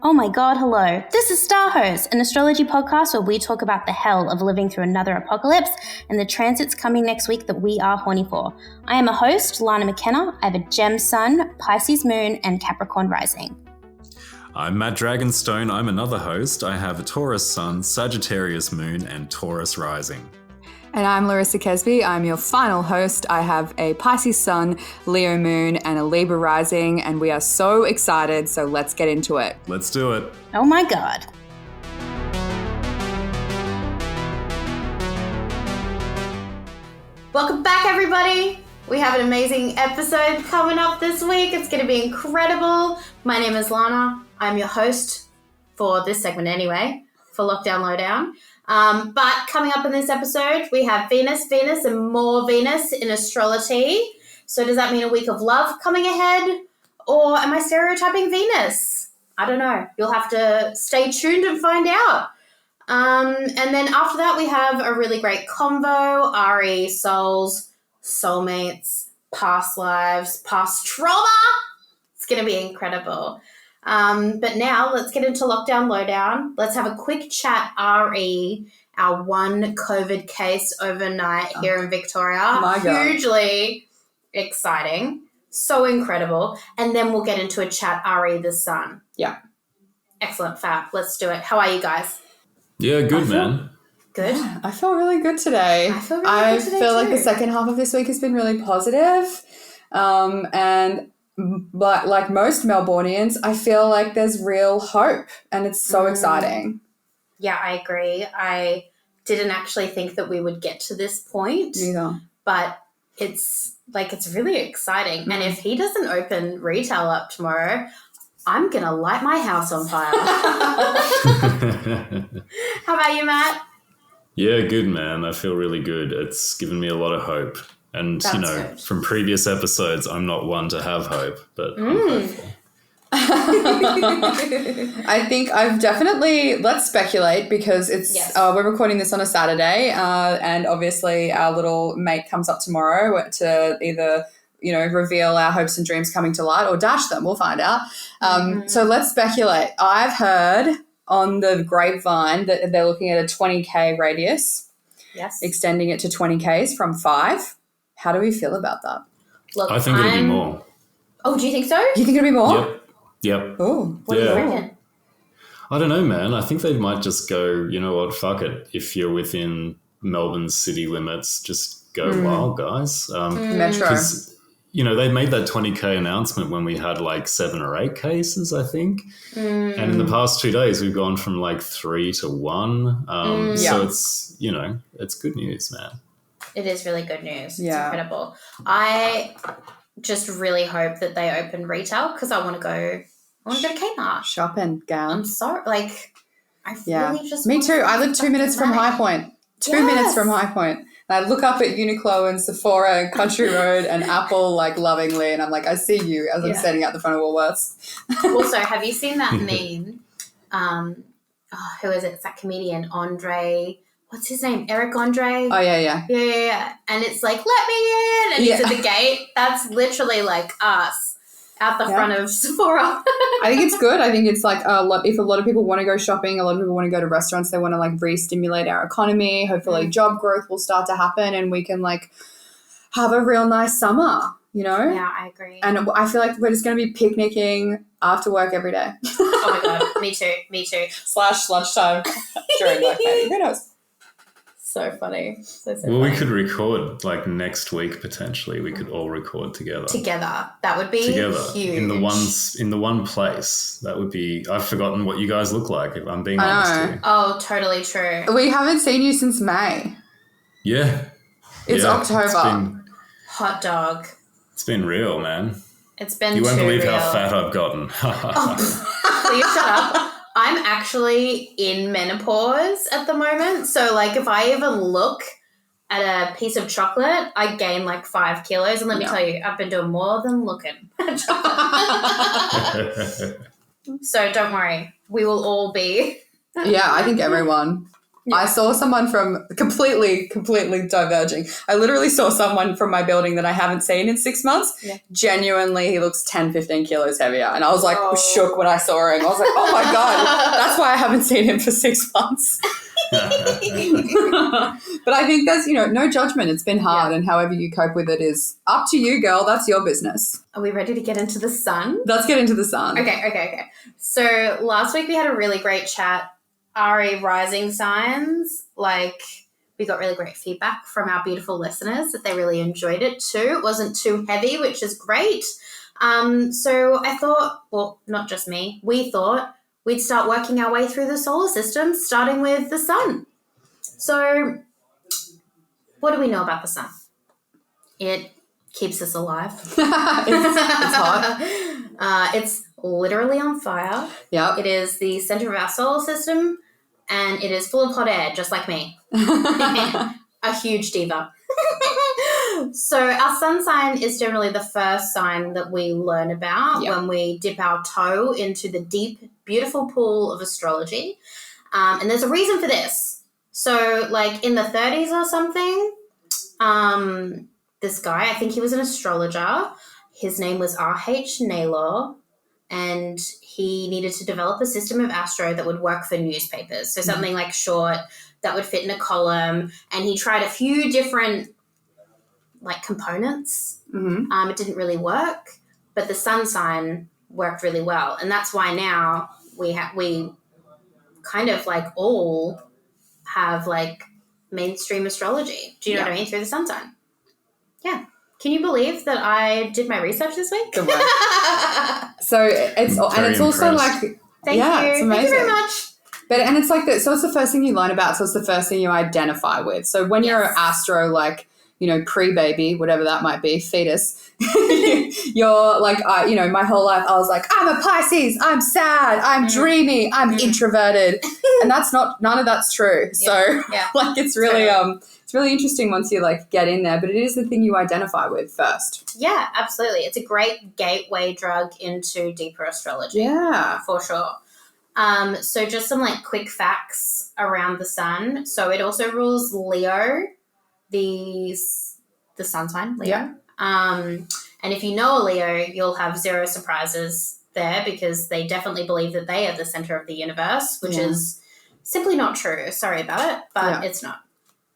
Oh my god, hello. This is StarHoes, an astrology podcast where we talk about the hell of living through another apocalypse and the transits coming next week that we are horny for. I am a host, Lana McKenna. I have a Gem Sun, Pisces Moon, and Capricorn Rising. I'm Matt Dragonstone. I'm another host. I have a Taurus Sun, Sagittarius Moon, and Taurus Rising. And I'm Larissa Kesby. I'm your final host. I have a Pisces Sun, Leo Moon, and a Libra Rising, and we are so excited, so let's get into it. Let's do it. Oh my god. Welcome back, everybody. We have an amazing episode coming up this week. It's going to be incredible. My name is Lana. I'm your host for this segment anyway, for Lockdown Lowdown. But coming up in this episode, we have Venus, and more Venus in AstroloTea. So does that mean a week of love coming ahead? Or am I stereotyping Venus? I don't know. You'll have to stay tuned and find out. And then after that, we have a really great combo, RE, souls, soulmates, past lives, past trauma. It's going to be incredible. But now let's get into Lockdown Lowdown. Let's have a quick chat, RE, our one COVID case overnight here in Victoria. My God. Hugely exciting. So incredible. And then we'll get into a chat, RE, the sun. Yeah. Excellent, fab. Let's do it. How are you guys? Yeah, good, man. Good? I feel really good today. I feel really good today feel like too. the second half of this week has been really positive. But like most Melbourneians, I feel like there's real hope and it's so exciting. Yeah, I agree. I didn't actually think that we would get to this point. Neither. But it's really exciting. And if he doesn't open retail up tomorrow, I'm going to light my house on fire. How about you, Matt? Yeah, good, man. I feel really good. It's given me a lot of hope. And, That's good. From previous episodes, I'm not one to have hope, but I'm hopeful. I think I've definitely, let's speculate because it's we're recording this on a Saturday and obviously our little mate comes up tomorrow to either, reveal our hopes and dreams coming to light or dash them. We'll find out. So let's speculate. I've heard on the grapevine that they're looking at a 20K radius. Yes. Extending it to 20Ks from 5. How do we feel about that? Look, I think it'll be more. Oh, do you think so? You think it'll be more? Yep. Oh, What do you reckon? I don't know, man. I think they might just go, you know what, fuck it. If you're within Melbourne's city limits, just go wild, guys. Metro. Because, they made that 20K announcement when we had like 7 or 8 cases, I think. And in the past 2 days, we've gone from like 3 to 1. So it's, it's good news, man. It is really good news. Yeah. It's incredible. I just really hope that they open retail because I want to go to Kmart. Shopping, gown. I'm sorry. I really just Me want too. to I live 2 minutes from High Point. 2 minutes from High Point. And I look up at Uniqlo and Sephora and Country Road and Apple lovingly and I'm like, I see you as I'm standing out the front of Woolworths. Also, have you seen that meme? Who is it? It's that comedian, Andre. What's his name? Eric Andre? Oh, yeah. Yeah. And it's like, let me in. And he's at the gate. That's literally like us out the front of Sephora. I think it's good. I think it's like if a lot of people want to go shopping, a lot of people want to go to restaurants, they want to re-stimulate our economy. Hopefully job growth will start to happen and we can have a real nice summer, Yeah, I agree. And I feel like we're just going to be picnicking after work every day. Oh, my God. Me too. / lunchtime during work, maybe. Who knows? So funny. So Well, funny. we could record next week potentially. We could all record together. That would be huge. in the one place. That would be. I've forgotten what you guys look like. If I'm being honest here. Oh, totally true. We haven't seen you since May. Yeah. It's October. Hot dog. It's been real, man. It's been You won't too believe real. how fat I've gotten. Please shut up. I'm actually in menopause at the moment. So, if I even look at a piece of chocolate, I gain 5 kilos. And let me tell you, I've been doing more than looking at chocolate. So don't worry. We will all be. Yeah, I think everyone. Yeah. I saw someone from completely diverging. I literally saw someone from my building that I haven't seen in 6 months. Yeah. Genuinely, he looks 10, 15 kilos heavier. And I was like shook when I saw him. I was like, oh my God, that's why I haven't seen him for 6 months. But I think there's, no judgment. It's been hard, and however you cope with it is up to you, girl. That's your business. Are we ready to get into the sun? Let's get into the sun. Okay. So last week we had a really great chat. RE rising signs, we got really great feedback from our beautiful listeners that they really enjoyed it too. It wasn't too heavy, which is great. So I thought, well, not just me, we thought we'd start working our way through the solar system, starting with the sun. So what do we know about the sun? It keeps us alive. It's hot. It's literally on fire. Yeah. It is the center of our solar system, and it is full of hot air, just like me. A huge diva. So our sun sign is generally the first sign that we learn about when we dip our toe into the deep, beautiful pool of astrology. And there's a reason for this. So in the 30s or something, this guy, I think he was an astrologer. His name was R.H. Naylor, and he needed to develop a system of Astro that would work for newspapers. So something short that would fit in a column. And he tried a few different components. Mm-hmm. It didn't really work, but the sun sign worked really well. And that's why now we kind of all have mainstream astrology. Do you know what I mean? Through the sun sign. Yeah. Can you believe that I did my research this week? Good work. So it's also Thank you. It's amazing. Thank you very much. But and it's so it's the first thing you learn about. So it's the first thing you identify with. So when you're an astro, pre-baby, whatever that might be, fetus, you're my whole life I was I'm a Pisces, I'm sad, I'm dreamy, I'm introverted. And none of that's true. So it's really it's really interesting once you get in there, but it is the thing you identify with first. Yeah, absolutely. It's a great gateway drug into deeper astrology. Yeah. For sure. So just some quick facts around the sun. So it also rules Leo, the sun sign, Leo. Yeah. And if you know a Leo, you'll have zero surprises there because they definitely believe that they are the center of the universe, which is simply not true. Sorry about it, but it's not.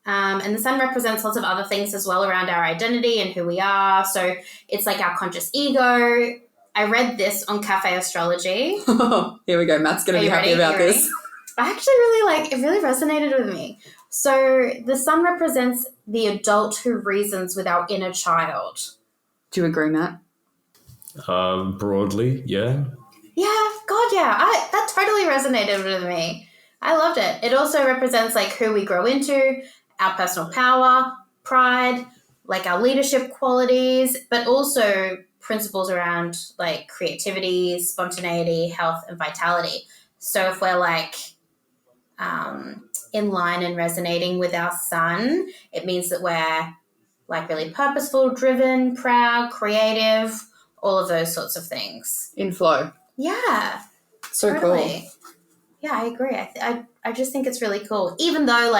And the sun represents lots of other things as well around our identity and who we are. So it's our conscious ego. I read this on Cafe Astrology. Here we go. Matt's going to be happy about this. I actually really it really resonated with me. So the sun represents the adult who reasons with our inner child. Do you agree, Matt? Broadly, yeah. Yeah, God, yeah. That totally resonated with me. I loved it. It also represents who we grow into, our personal power, pride, our leadership qualities, but also principles around creativity, spontaneity, health, and vitality. So if we're in line and resonating with our sun, it means that we're really purposeful, driven, proud, creative, all of those sorts of things. In flow. Yeah. So totally. Cool. Yeah, I agree. I just think it's really cool. Even though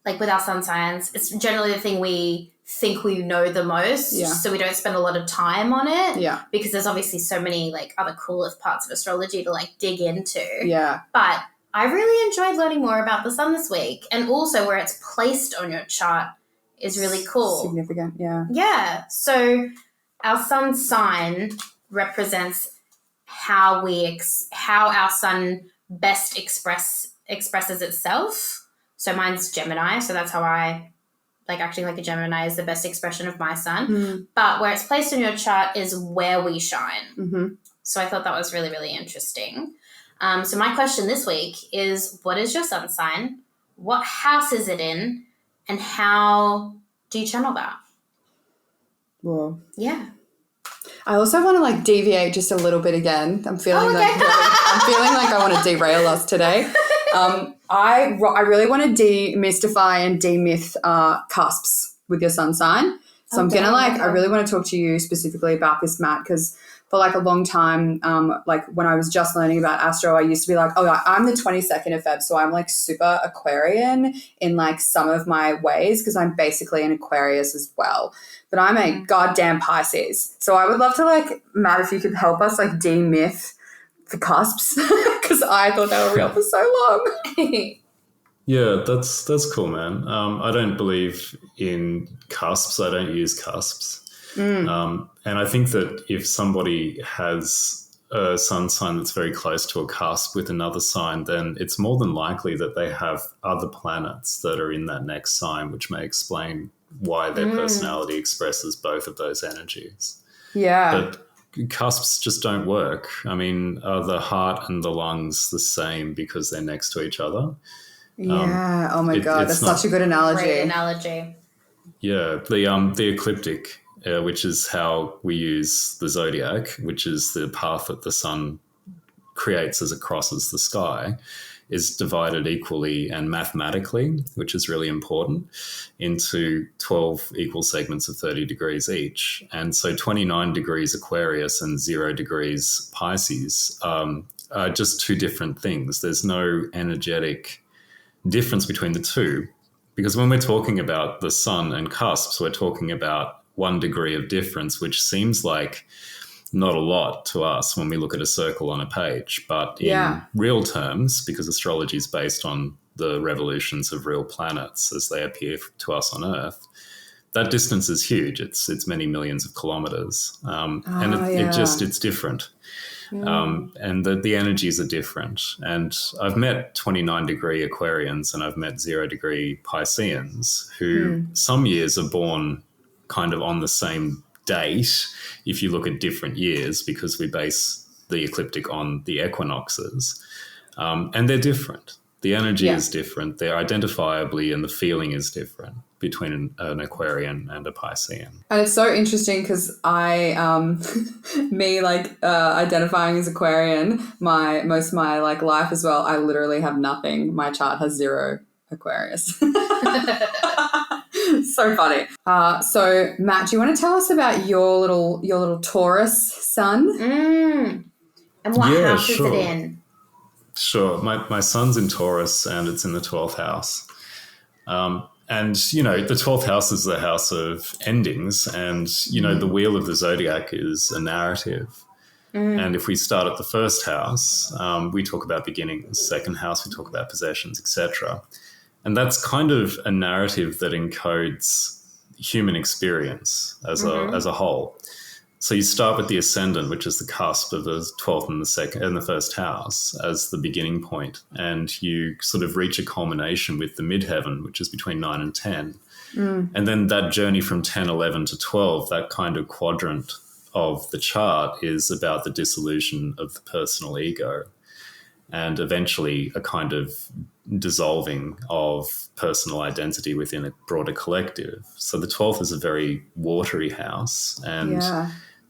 with our sun signs, it's generally the thing we think we know the most. Yeah. So we don't spend a lot of time on it. Yeah. Because there's obviously so many other cooler parts of astrology to dig into. Yeah. But I really enjoyed learning more about the sun this week, and also where it's placed on your chart is really cool. Significant, yeah. Yeah. So our sun sign represents how our sun best expresses itself. So mine's Gemini, so that's how I acting like a Gemini is the best expression of my sun. Mm. But where it's placed in your chart is where we shine. Mm-hmm. So I thought that was really, really interesting. So my question this week is, what is your sun sign? What house is it in? And how do you channel that? Whoa. Yeah. I also want to deviate just a little bit again. I'm feeling I want to derail us today. I really want to demystify and demyth cusps with your sun sign. So I'm going to I really want to talk to you specifically about this, Matt, because for a long time, when I was just learning about Astro, I used to be like, oh, I'm the 22nd of Feb, so I'm super Aquarian in some of my ways because I'm basically an Aquarius as well. But I'm a goddamn Pisces. So I would love to Matt, if you could help us demyth the cusps because I thought they were real for so long. Yeah, that's cool, man. I don't believe in cusps. I don't use cusps. And I think that if somebody has a sun sign that's very close to a cusp with another sign, then it's more than likely that they have other planets that are in that next sign, which may explain why their personality expresses both of those energies. Yeah. But cusps just don't work. I mean, are the heart and the lungs the same because they're next to each other? Yeah. Oh my God, that's such a good analogy. Great analogy. Yeah, the ecliptic, which is how we use the zodiac, which is the path that the sun creates as it crosses the sky, is divided equally and mathematically, which is really important, into 12 equal segments of 30 degrees each. And so 29 degrees Aquarius and 0 degrees Pisces are just two different things. There's no energetic difference between the two, because when we're talking about the sun and cusps, we're talking about 1 degree of difference, which seems like not a lot to us when we look at a circle on a page. But in real terms, because astrology is based on the revolutions of real planets as they appear to us on Earth, that distance is huge. It's many millions of kilometers. It's different. And the energies are different. And I've met 29 degree Aquarians and I've met 0 degree Pisceans who some years are born kind of on the same date if you look at different years, because we base the ecliptic on the equinoxes. And they're different. The energy is different. They're identifiably, and the feeling is different between an Aquarian and a Piscean. And it's so interesting because identifying as Aquarian, most of my life as well, I literally have nothing. My chart has 0 Aquarius. So funny. So Matt, do you want to tell us about your little Taurus sun? And what house is it in? Sure. My sun's in Taurus and it's in the 12th house. And, the 12th house is the house of endings. And, the wheel of the zodiac is a narrative. And if we start at the first house, we talk about beginnings. Second house, we talk about possessions, etc. And that's kind of a narrative that encodes human experience as a whole. So you start with the ascendant, which is the cusp of the 12th and the first house as the beginning point. And you sort of reach a culmination with the midheaven, which is between 9 and 10. And then that journey from 10, 11 to 12, that kind of quadrant of the chart is about the dissolution of the personal ego and eventually a kind of dissolving of personal identity within a broader collective. So the 12th is a very watery house, and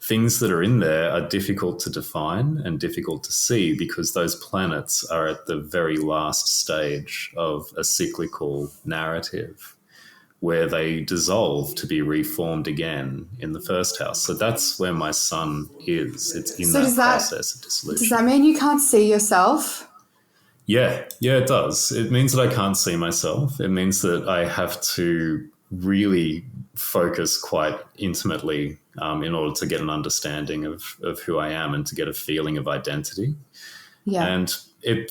things that are in there are difficult to define and difficult to see because those planets are at the very last stage of a cyclical narrative where they dissolve to be reformed again in the first house. So that's where my sun is. It's in that process of dissolution. Does that mean you can't see yourself? Yeah, it does. It means that I can't see myself. It means that I have to really focus quite intimately in order to get an understanding of who I am and to get a feeling of identity. Yeah. And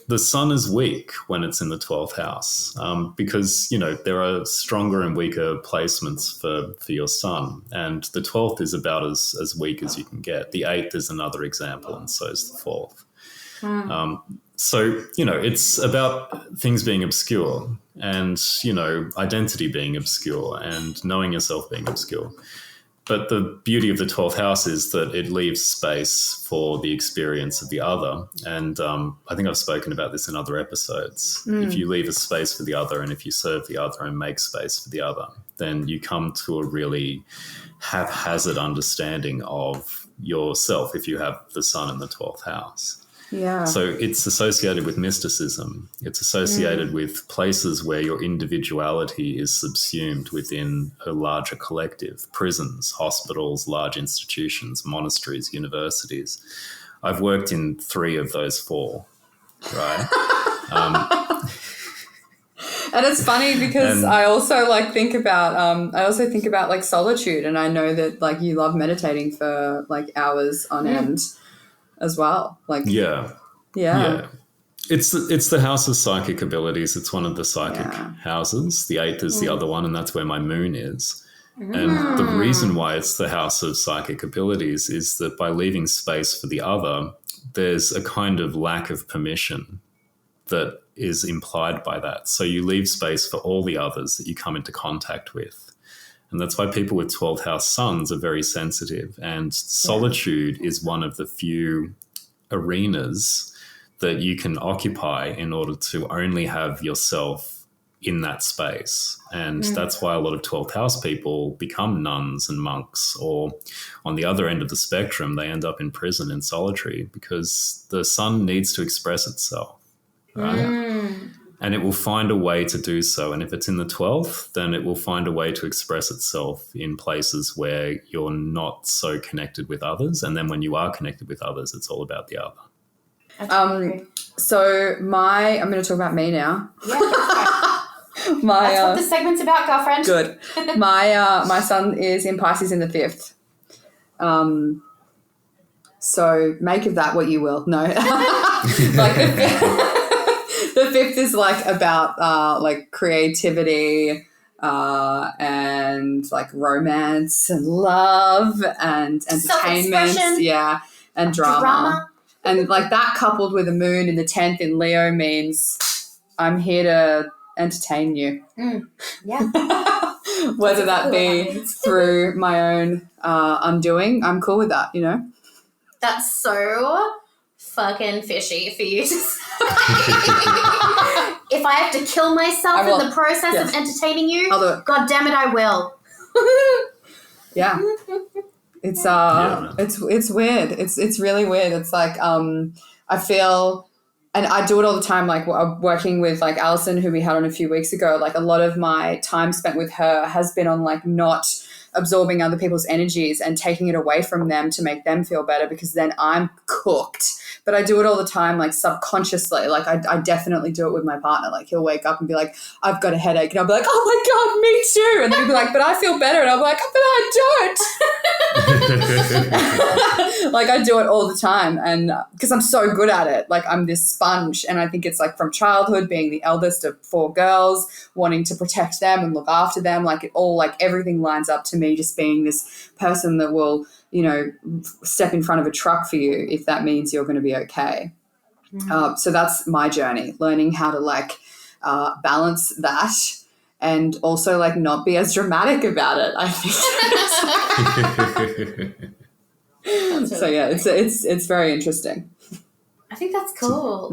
the sun is weak when it's in the 12th house because, there are stronger and weaker placements for your sun. And the 12th is about as weak as you can get. The 8th is another example, and so is the 4th. So, it's about things being obscure and, identity being obscure and knowing yourself being obscure. But the beauty of the 12th house is that it leaves space for the experience of the other. And I think I've spoken about this in other episodes. If you leave a space for the other and if you serve the other and make space for the other, then you come to a really haphazard understanding of yourself if you have the sun in the 12th house. Yeah. So it's associated with mysticism. It's associated with places where your individuality is subsumed within a larger collective: prisons, hospitals, large institutions, monasteries, universities. I've worked in 3 of those 4, right? And it's funny because I also think about like solitude, and I know that like you love meditating for like hours on end as well. Like yeah. It's the house of psychic abilities. It's one of the psychic houses. The 8th is the other one, and that's where my moon is. And the reason why it's the house of psychic abilities is that by leaving space for the other, there's a kind of lack of permission that is implied by that. So you leave space for all the others that you come into contact with. And that's why people with 12th house suns are very sensitive. And solitude is one of the few arenas that you can occupy in order to only have yourself in that space. And that's why a lot of 12th house people become nuns and monks, or on the other end of the spectrum, they end up in prison in solitary, because the sun needs to express itself. Right? And it will find a way to do so. And if it's in the 12th, then it will find a way to express itself in places where you're not so connected with others. And then when you are connected with others, it's all about the other. So I'm going to talk about me now. Yeah, that's what this segment's about, girlfriend. Good. My sun is in Pisces in the 5th. So make of that what you will. No. Like the 5th is like about like creativity and like romance and love and entertainment. Yeah. And drama. And like that coupled with a moon in the 10th in Leo means I'm here to entertain you. Yeah. Whether that be through my own undoing, I'm cool with that, you know? That's so fucking fishy for you to say. If I have to kill myself in the process of entertaining you, I'll do it. God damn it, I will. Yeah. It's it's weird. It's really weird. It's like I feel, and I do it all the time. Like working with like Alison, who we had on a few weeks ago. Like a lot of my time spent with her has been on like not absorbing other people's energies and taking it away from them to make them feel better, because then I'm cooked. But I do it all the time, like subconsciously. Like I definitely do it with my partner. Like he'll wake up and be like, I've got a headache. And I'll be like, oh my God, me too. And then he'll be like, but I feel better. And I'll be like, but I don't. Like I do it all the time. And because I'm so good at it, like I'm this sponge. And I think it's like from childhood, being the eldest of 4 girls, wanting to protect them and look after them. Like it all, like everything lines up to me just being this person that will, you know, step in front of a truck for you if that means you're going to be okay. So that's my journey, learning how to like balance that and also like not be as dramatic about it, I think. Really so yeah, it's very interesting. I think that's cool.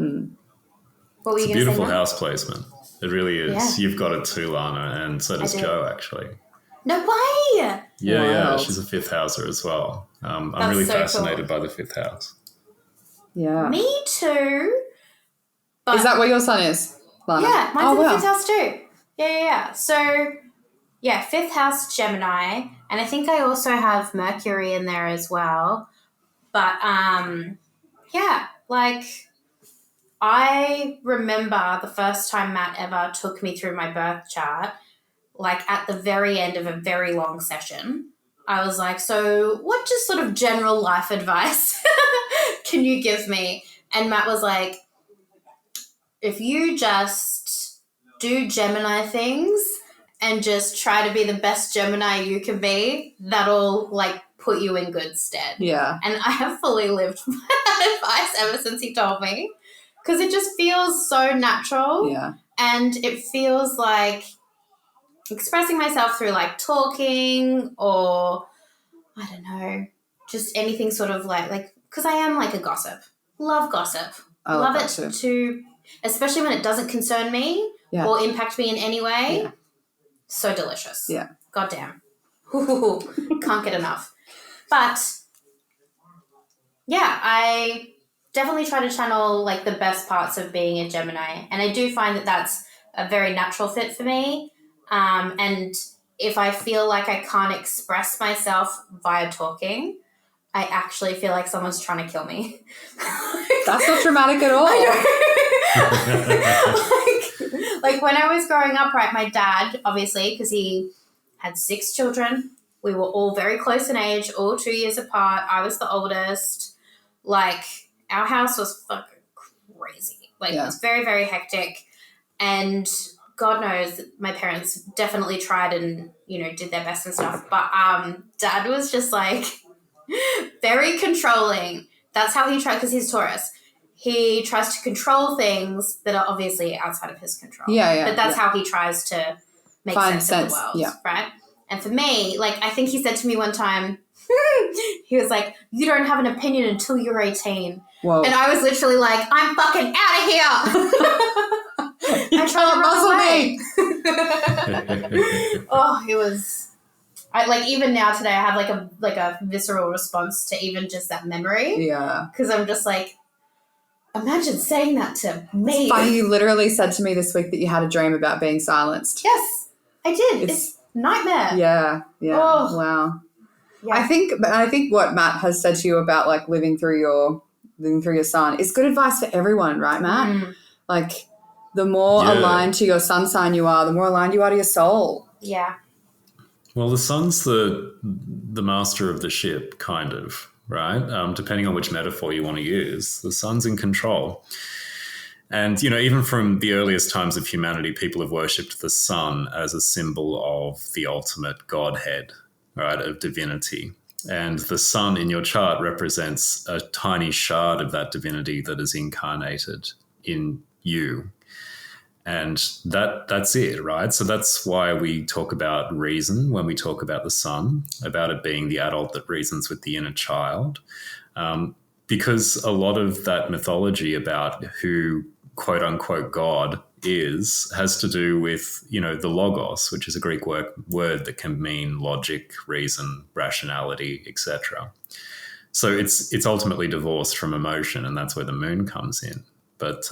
What were you it's a going to say? beautiful house placement. It really is. Yeah. You've got it too, Lana, and so does Joe, actually. No way! Yeah, she's a 5th houser as well. I'm really so fascinated by the 5th house. Yeah. Me too. But is that where your sun is, Lana? Yeah, mine's in the 5th house too. Yeah. So, yeah, 5th house Gemini, and I think I also have Mercury in there as well. But, yeah, like I remember the first time Matt ever took me through my birth chart, like at the very end of a very long session. I was like, so what just sort of general life advice can you give me? And Matt was like, if you just do Gemini things and just try to be the best Gemini you can be, that'll like put you in good stead. Yeah. And I have fully lived by that advice ever since he told me, because it just feels so natural. Yeah. And it feels like expressing myself through like talking or I don't know, just anything sort of like because I am like a gossip. Love gossip. I love it too, especially when it doesn't concern me or impact me in any way. Yeah. So delicious. Yeah. Goddamn. Can't get enough. But yeah, I definitely try to channel like the best parts of being a Gemini. And I do find that that's a very natural fit for me. And if I feel like I can't express myself via talking, I actually feel like someone's trying to kill me. That's not dramatic at all. like when I was growing up, right, my dad, obviously, because he had 6 children, we were all very close in age, all 2 years apart. I was the oldest. Like, our house was fucking crazy. Like, it was very, very hectic. And God knows my parents definitely tried and, you know, did their best and stuff. But Dad was just like very controlling. That's how he tried, because he's Taurus. He tries to control things that are obviously outside of his control. Yeah. But that's how he tries to make sense of the world, right? And for me, like, I think he said to me one time, he was like, you don't have an opinion until you're 18. Whoa. And I was literally like, I'm fucking out of here. You can't muscle me. Oh, it was... even now today, I have like a visceral response to even just that memory. Yeah. Because I'm just like, imagine saying that to me. It's funny, you literally said to me this week that you had a dream about being silenced. Yes, I did. It's nightmare. Yeah. Oh. Wow. Yeah. I think what Matt has said to you about like living through your sun is good advice for everyone, right, Matt? Like, the more aligned to your sun sign you are, the more aligned you are to your soul. Yeah. Well, the sun's the master of the ship, kind of, right? Depending on which metaphor you want to use, the sun's in control. And, you know, even from the earliest times of humanity, people have worshipped the sun as a symbol of the ultimate godhead, right, of divinity. And the sun in your chart represents a tiny shard of that divinity that is incarnated in you. And that's it, right? So that's why we talk about reason when we talk about the sun, about it being the adult that reasons with the inner child. Because a lot of that mythology about who, quote unquote, God has to do with, you know, the logos, which is a Greek word that can mean logic, reason, rationality, etc. So it's ultimately divorced from emotion, and that's where the moon comes in. But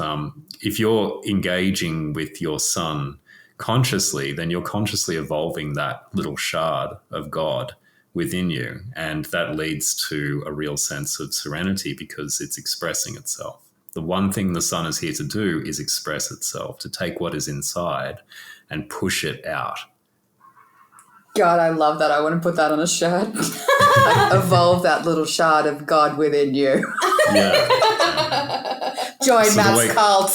if you're engaging with your sun consciously, then you're consciously evolving that little shard of God within you. And that leads to a real sense of serenity because it's expressing itself. The one thing the sun is here to do is express itself, to take what is inside and push it out. God, I love that. I want to put that on a shirt. Like, evolve that little shard of God within you. Yeah. Join Matt's cult.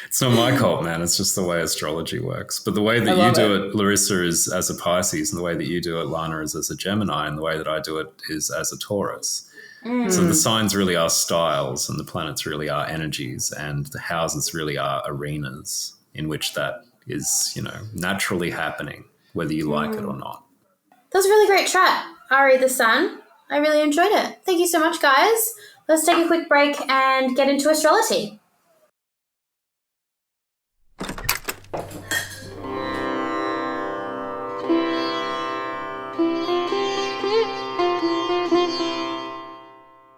It's not my cult, man. It's just the way astrology works. But the way that you do it, Larissa, is as a Pisces, and the way that you do it, Lana, is as a Gemini, and the way that I do it is as a Taurus. So the signs really are styles, and the planets really are energies, and the houses really are arenas in which that is, you know, naturally happening, whether you like it or not. That was a really great chat, Ari the Sun. I really enjoyed it. Thank you so much, guys. Let's take a quick break and get into AstroloTea.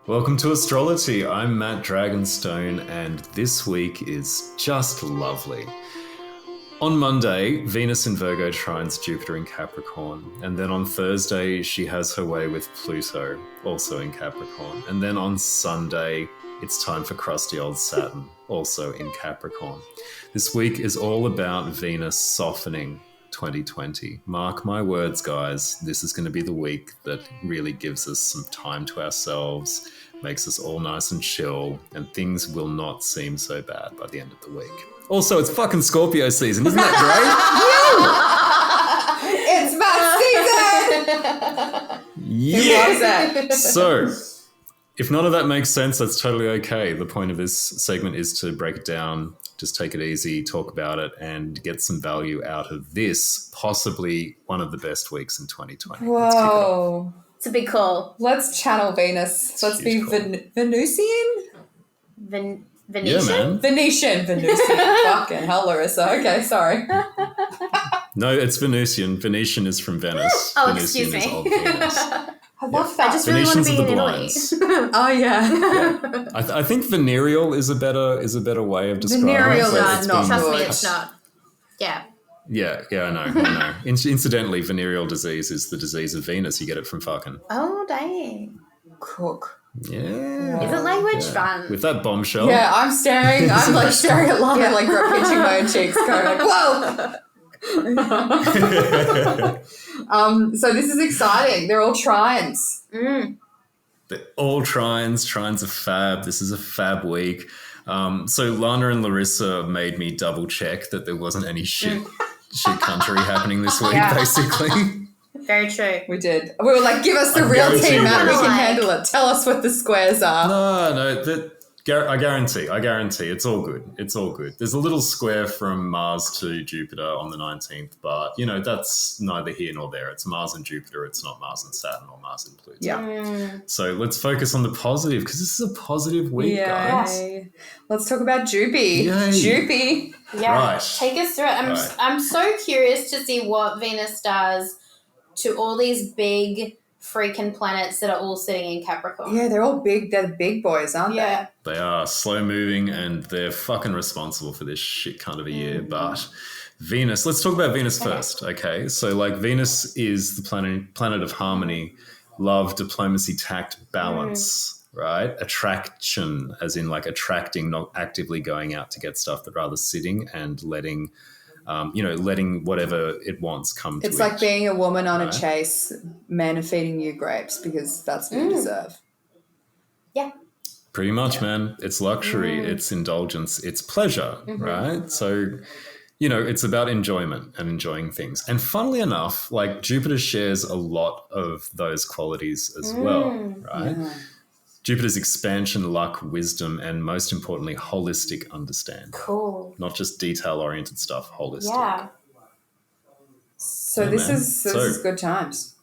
Welcome to AstroloTea. I'm Matt Dragonstone, and this week is just lovely. On Monday, Venus in Virgo trines Jupiter in Capricorn, and then on Thursday, she has her way with Pluto, also in Capricorn, and then on Sunday, it's time for crusty old Saturn, also in Capricorn. This week is all about Venus softening 2020. Mark my words, guys, this is going to be the week that really gives us some time to ourselves, makes us all nice and chill, and things will not seem so bad by the end of the week. Also, it's fucking Scorpio season. Isn't that It's Matt season! Yeah! Who loves that? So, if none of that makes sense, that's totally okay. The point of this segment is to break it down, just take it easy, talk about it, and get some value out of this, possibly one of the best weeks in 2020. Whoa. It's a big call. Let's channel Venus. Let's be Venusian? Venetian? Yeah, man. Venetian. Fucking hell, Larissa. Okay, sorry. No, it's Venusian. Venetian is from Venice. Oh, Venusian excuse me. is of Venus. I love that. I just really want to be in Italy. Blinds. Oh yeah. I think venereal is a better way of describing Venereal it. is not Trust good. me, it's not. Yeah. Yeah, I know. Incidentally, venereal disease is the disease of Venus. You get it from fucking. Oh, dang. Cook. Yeah. Is it language fun? With that bombshell. Yeah, I'm staring at Lana, like pinching my own cheeks, going like, whoa. So this is exciting. They're all trines. They're all trines. Trines are fab. This is a fab week. So Lana and Larissa made me double check that there wasn't any shit country happening this week, basically. Very true. We did. We were like, give us the real team map. We can handle it. Tell us what the squares are. No. I guarantee. It's all good. There's a little square from Mars to Jupiter on the 19th, but, that's neither here nor there. It's Mars and Jupiter. It's not Mars and Saturn or Mars and Pluto. Yeah. So let's focus on the positive because this is a positive week, guys. Let's talk about Jupy. Jupy. Yeah. Right. Take us through it. I'm so curious to see what Venus does to all these big freaking planets that are all sitting in Capricorn. Yeah, they're all big. They're big boys, aren't they? They are slow moving and they're fucking responsible for this shit kind of a year. But Venus, let's talk about Venus first, okay? So like Venus is the planet of harmony, love, diplomacy, tact, balance, right? Attraction, as in like attracting, not actively going out to get stuff, but rather sitting and letting whatever it wants come to it. It's like being a woman on a chase, men are feeding you grapes because that's what you deserve. Yeah. Pretty much, man. It's luxury, it's indulgence, it's pleasure, right? So, it's about enjoyment and enjoying things. And funnily enough, like Jupiter shares a lot of those qualities as well, right? Yeah. Jupiter's expansion, luck, wisdom, and most importantly, holistic understanding. Cool. Not just detail-oriented stuff, holistic. Yeah. So this is good times.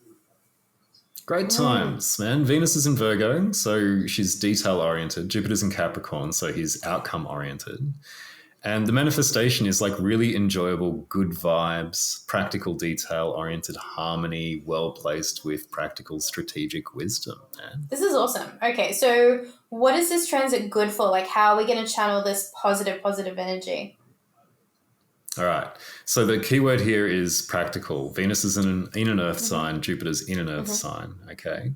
Great times, man. Venus is in Virgo, so she's detail-oriented. Jupiter's in Capricorn, so he's outcome-oriented. And the manifestation is like really enjoyable, good vibes, practical detail-oriented harmony, well-placed with practical strategic wisdom, man. This is awesome. Okay, so what is this transit good for? Like, how are we going to channel this positive energy? All right. So the key word here is practical. Venus is in an earth sign. Jupiter's in an earth sign, okay?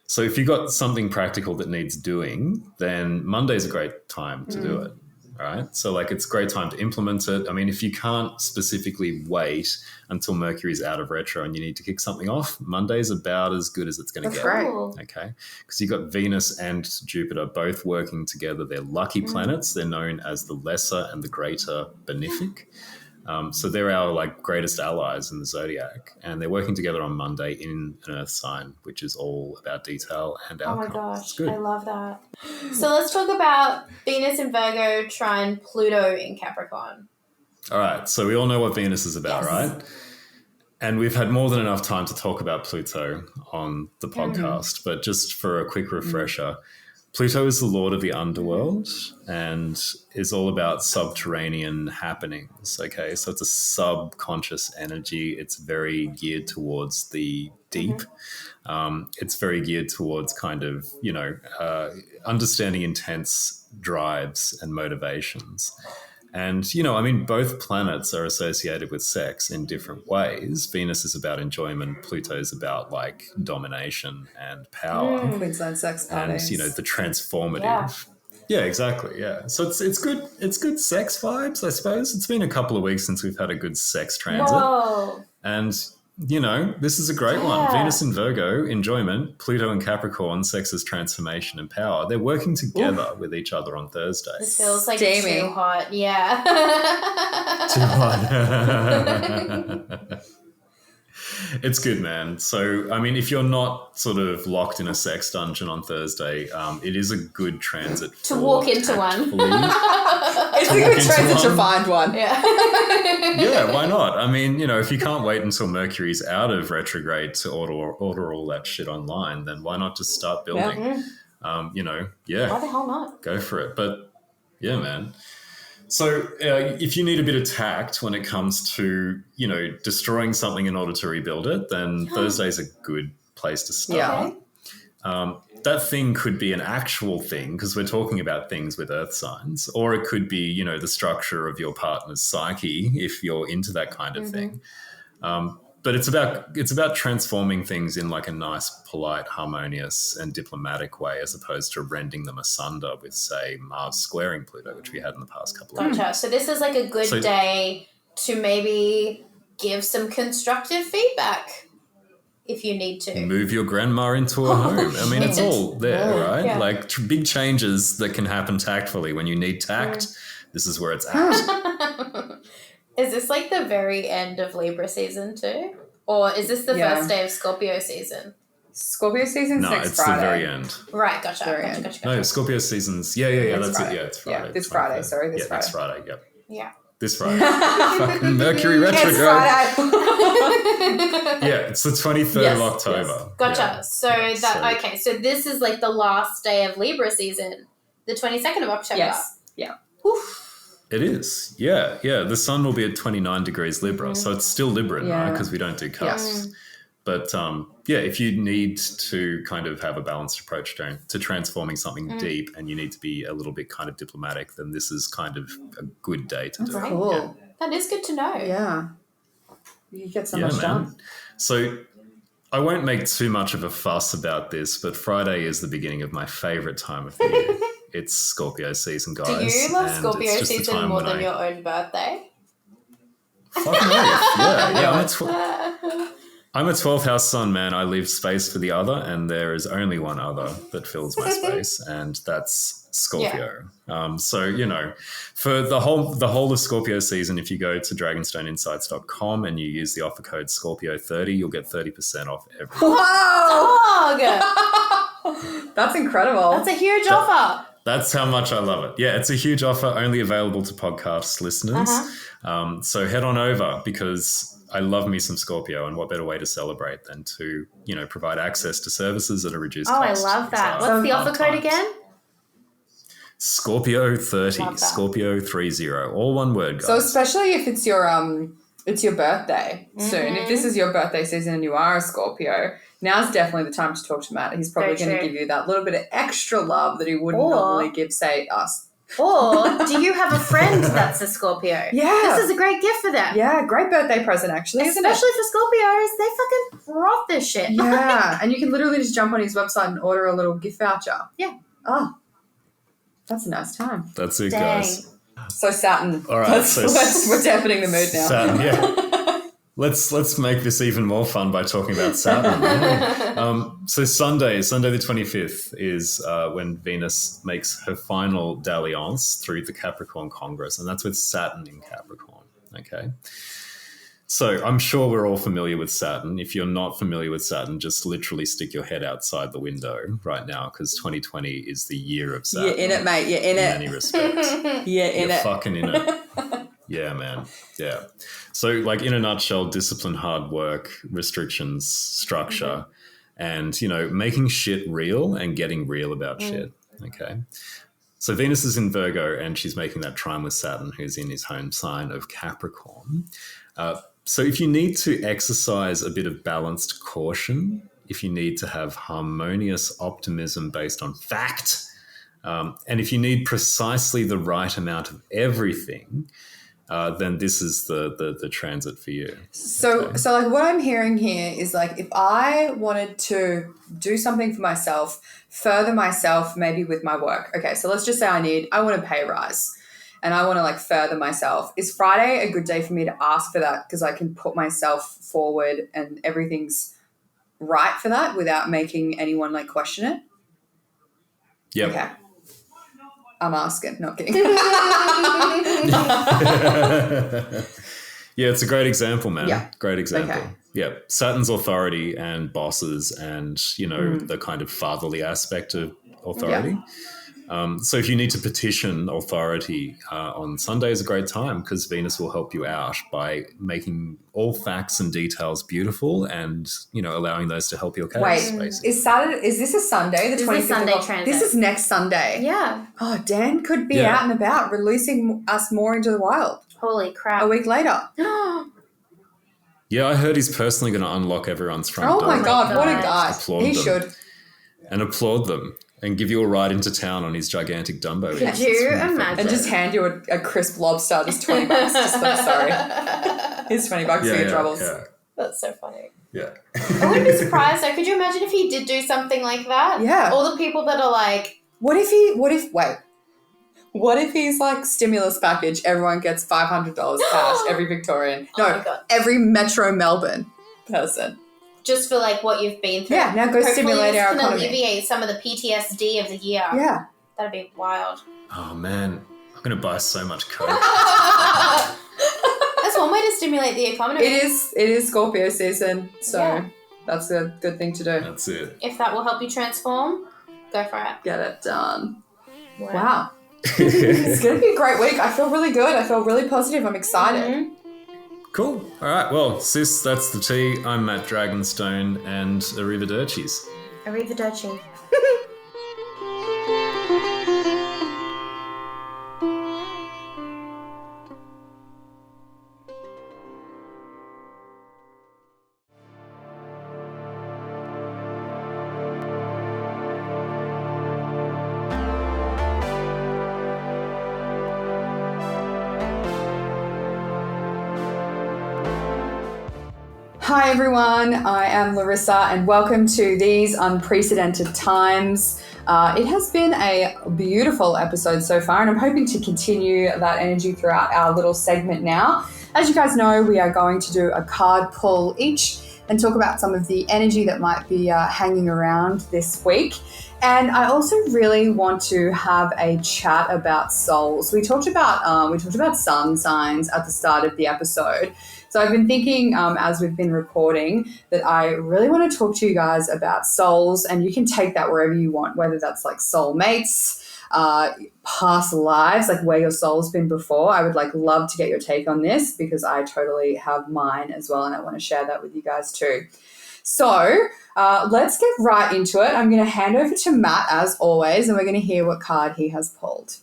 So if you've got something practical that needs doing, then Monday's a great time to do it. Right. So like it's a great time to implement it. I mean, if you can't specifically wait until Mercury's out of retro and you need to kick something off, Monday's about as good as it's going to get. Right. Okay. Because you've got Venus and Jupiter both working together. They're lucky planets. They're known as the lesser and the greater benefic. So they're our like greatest allies in the zodiac, and they're working together on Monday in an earth sign, which is all about detail and outcome. Oh my gosh, I love that. So let's talk about Venus in Virgo, trine Pluto in Capricorn. All right, so we all know what Venus is about, right? And we've had more than enough time to talk about Pluto on the podcast, but just for a quick refresher, Pluto is the lord of the underworld and is all about subterranean happenings, okay? So it's a subconscious energy. It's very geared towards the deep. It's very geared towards kind of, understanding intense drives and motivations. And, both planets are associated with sex in different ways. Venus is about enjoyment. Pluto is about, like, domination and power. Queensland sex parties. And, the transformative. Yeah, exactly, yeah. So it's good. It's good sex vibes, I suppose. It's been a couple of weeks since we've had a good sex transit. Whoa. And, this is a great one. Venus in Virgo, enjoyment. Pluto in Capricorn, sex is transformation and power. They're working together with each other on Thursday. This feels like Steamy. too hot. Yeah. Too hot. It's good, man. So, if you're not sort of locked in a sex dungeon on Thursday, it is a good transit to walk into one. It's a good transit to find one. Yeah. Yeah, why not? If you can't wait until Mercury's out of retrograde to order all that shit online, then why not just start building? Why the hell not? Go for it. But yeah, man. So if you need a bit of tact when it comes to, destroying something in order to rebuild it, then Thursday's a good place to start. that thing could be an actual thing because we're talking about things with earth signs, or it could be, you know, the structure of your partner's psyche if you're into that kind of thing. But it's about transforming things in like a nice, polite, harmonious and diplomatic way as opposed to rending them asunder with, say, Mars squaring Pluto, which we had in the past couple of Gotcha. So this is like a good day to maybe give some constructive feedback if you need to. Move your grandma into a home. I mean, it's all there, right? Yeah. Like big changes that can happen tactfully. When you need tact, this is where it's at. Is this like the very end of Libra season too? Or is this the first day of Scorpio season? Scorpio season's No, next it's Friday. the very end. Right, gotcha. No, Scorpio season's, that's Friday. it. Yeah, it's Friday. Yeah, this Friday. Sorry, this Friday. Next Friday, yep. Yeah. This Friday. Fucking Mercury retrograde. It's Friday. Yeah, it's the 23rd of October. Yes. Gotcha. Yeah. So this is like the last day of Libra season, the 22nd of October. Yes. Yeah. Oof. It is. Yeah. The sun will be at 29 degrees Libra, so it's still Libran, right? Because we don't do cusps. But if you need to kind of have a balanced approach to transforming something deep and you need to be a little bit kind of diplomatic, then this is kind of a good day to do it. Cool. Yeah. That is good to know. Yeah. You get so much done. So I won't make too much of a fuss about this, but Friday is the beginning of my favourite time of the year. It's Scorpio season, guys. Do you love and Scorpio it's just the season time more when than your own birthday? Fucking oath. Yeah. I'm a 12th house sun, man. I leave space for the other, and there is only one other that fills my space, and that's Scorpio. So, you know, for the whole of Scorpio season, if you go to dragonstoneinsights.com and you use the offer code Scorpio30, you'll get 30% off everything. Wow! Dog! That's incredible. That's a huge offer. That's how much I love it. Yeah, it's a huge offer, only available to podcast listeners. So head on over because I love me some Scorpio, and what better way to celebrate than to, you know, provide access to services at a reduced cost. I love that. What's the offer code again? Scorpio30, Scorpio30, all one word, guys. So especially if it's your birthday soon. If this is your birthday season and you are a Scorpio, now's definitely the time to talk to Matt. He's probably going to give you that little bit of extra love that he wouldn't normally give, say, us. Or do you have a friend that's a Scorpio? Yeah. This is a great gift for them. Yeah, great birthday present, actually, Especially for Scorpios. They fucking rock this shit. Yeah, and you can literally just jump on his website and order a little gift voucher. Yeah. Oh, that's a nice time. That's it, Dang. guys. So Saturn. All right, we're dampening the mood now. Saturn, yeah. Let's make this even more fun by talking about Saturn. So Sunday the 25th is when Venus makes her final dalliance through the Capricorn Congress, and that's with Saturn in Capricorn. Okay. So I'm sure we're all familiar with Saturn. If you're not familiar with Saturn, just literally stick your head outside the window right now because 2020 is the year of Saturn. You're in it, mate. You're in it. In many respects. You're fucking in it. Yeah, man. Yeah. So, like, in a nutshell, discipline, hard work, restrictions, structure, and, you know, making shit real and getting real about shit. Okay. So Venus is in Virgo and she's making that trine with Saturn, who's in his home sign of Capricorn. So if you need to exercise a bit of balanced caution, if you need to have harmonious optimism based on fact, and if you need precisely the right amount of everything, then this is the transit for you. So like what I'm hearing here is like if I wanted to do something for myself, further myself maybe with my work. Okay, so let's just say I want a pay rise and I want to like further myself. Is Friday a good day for me to ask for that because I can put myself forward and everything's right for that without making anyone like question it? Yeah. Okay. I'm asking, not kidding. Yeah, it's a great example, man. Yeah. Great example. Okay. Yeah. Saturn's authority and bosses and, you know, the kind of fatherly aspect of authority. So if you need to petition authority on Sunday is a great time because Venus will help you out by making all facts and details beautiful and, you know, allowing those to help your case. Wait, basically. is this a Sunday? The This is 25th Sunday of transit. This is next Sunday. Yeah. Oh, Dan could be out and about releasing us more into the wild Holy crap. a week later. Yeah, I heard he's personally going to unlock everyone's front Oh door. my God, what a guy. Applaud He them. should. and applaud them and give you a ride into town on his gigantic Dumbo. Could you imagine? And just hand you a crisp lobster, just $20. Just like, sorry. Here's $20 for your troubles. Yeah. That's so funny. Yeah. I wouldn't be surprised though. Could you imagine if he did do something like that? Yeah. All the people that are like, What if he's like stimulus package, everyone gets $500 cash, every Victorian. Oh my God. Every Metro Melbourne person. just for like what you've been through. Yeah, now go stimulate our economy. economy. Alleviate some of the PTSD of the year. Yeah. That'd be wild. Oh, man. I'm going to buy so much Coke. That's one way to stimulate the economy. It is Scorpio season, so Yeah. that's a good thing to do. That's it. If that will help you transform, go for it. Get it done. Wow. Wow. It's going to be a great week. I feel really good. I feel really positive. I'm excited. Mm-hmm. Cool. All right. Well, sis, that's the tea. I'm Matt Dragonstone, and arrivedercis. Arrivederci. Hi everyone, I am Larissa and welcome to These Unprecedented Times. It has been a beautiful episode so far and I'm hoping to continue that energy throughout our little segment now. As you guys know, we are going to do a card pull each and talk about some of the energy that might be hanging around this week. And I also really want to have a chat about souls. We talked about sun signs at the start of the episode. So I've been thinking as we've been recording that I really want to talk to you guys about souls, and you can take that wherever you want, whether that's like soulmates, past lives, like where your soul's been before. I would love to get your take on this because I totally have mine as well, and I want to share that with you guys too. So let's get right into it. I'm going to hand over to Matt as always, and we're going to hear what card he has pulled.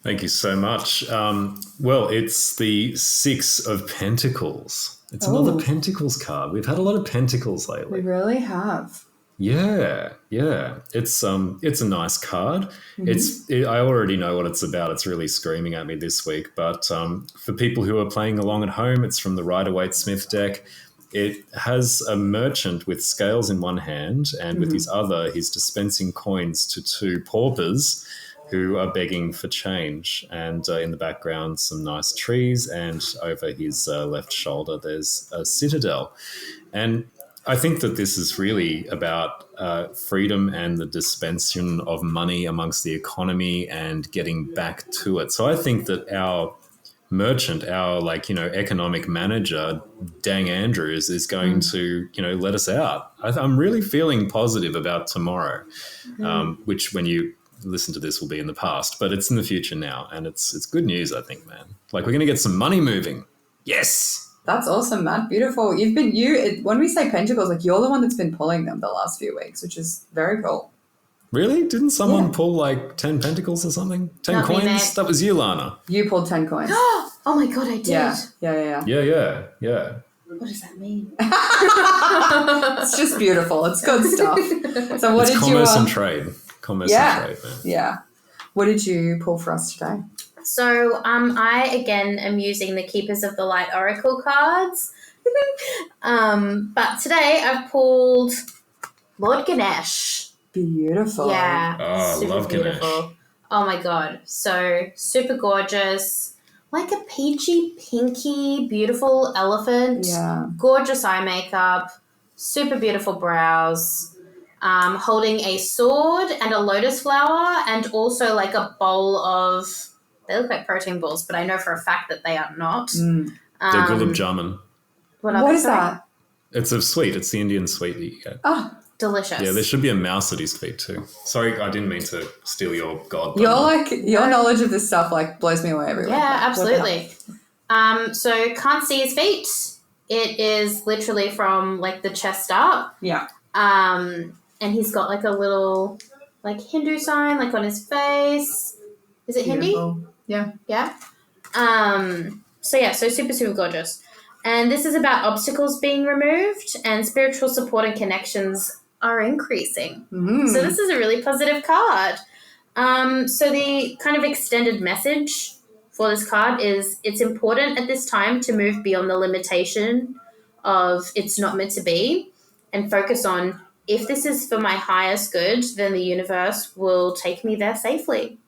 Thank you so much. Well, it's the Six of Pentacles. It's another Pentacles card. We've had a lot of Pentacles lately. We really have. Yeah. It's a nice card. Mm-hmm. I already know what it's about. It's really screaming at me this week. But for people who are playing along at home, it's from the Rider-Waite-Smith deck. It has a merchant with scales in one hand, and with his other, he's dispensing coins to two paupers who are begging for change. And in the background, some nice trees, and over his left shoulder, there's a citadel. And I think that this is really about freedom and the dispensation of money amongst the economy and getting back to it. So I think that our merchant, our economic manager, Dang Andrews, is going to let us out. I'm really feeling positive about tomorrow, which when you listen to this will be in the past, but it's in the future now, and it's good news, I think, man. We're going to get some money moving. Yes. That's awesome, Matt. Beautiful. When we say pentacles, you're the one that's been pulling them the last few weeks, which is very cool. Really? Didn't someone pull 10 pentacles or something? 10 Not me, coins? mate. That was you, Lana. You pulled 10 coins. Oh my God, I did. Yeah. Yeah. What does that mean? It's just beautiful. It's good stuff. So what it's did commerce and trade. Commerce and trade, man. Yeah. What did you pull for us today? So I again am using the Keepers of the Light Oracle cards. But today I've pulled Lord Ganesh. Beautiful. Yeah. Oh, super love beautiful. Ganesh. Oh my God. So super gorgeous. Like a peachy, pinky, beautiful elephant. Yeah. Gorgeous eye makeup. Super beautiful brows. Holding a sword and a lotus flower and also a bowl of, they look like protein balls, but I know for a fact that they are not. They're gulab jamun. What is that? It's a sweet. It's the Indian sweet that you get. Oh, Delicious. Yeah, there should be a mouse at his feet too. Sorry, I didn't mean to steal your god. your knowledge of this stuff blows me away everywhere. Yeah, absolutely. So can't see his feet. It is literally from the chest up. Yeah. And he's got a little Hindu sign on his face. Is it Beautiful. Hindi? Yeah. Yeah. So super, super gorgeous. And this is about obstacles being removed and spiritual support and connections are increasing. So this is a really positive card. So the kind of extended message for this card is it's important at this time to move beyond the limitation of it's not meant to be and focus on if this is for my highest good, then the universe will take me there safely.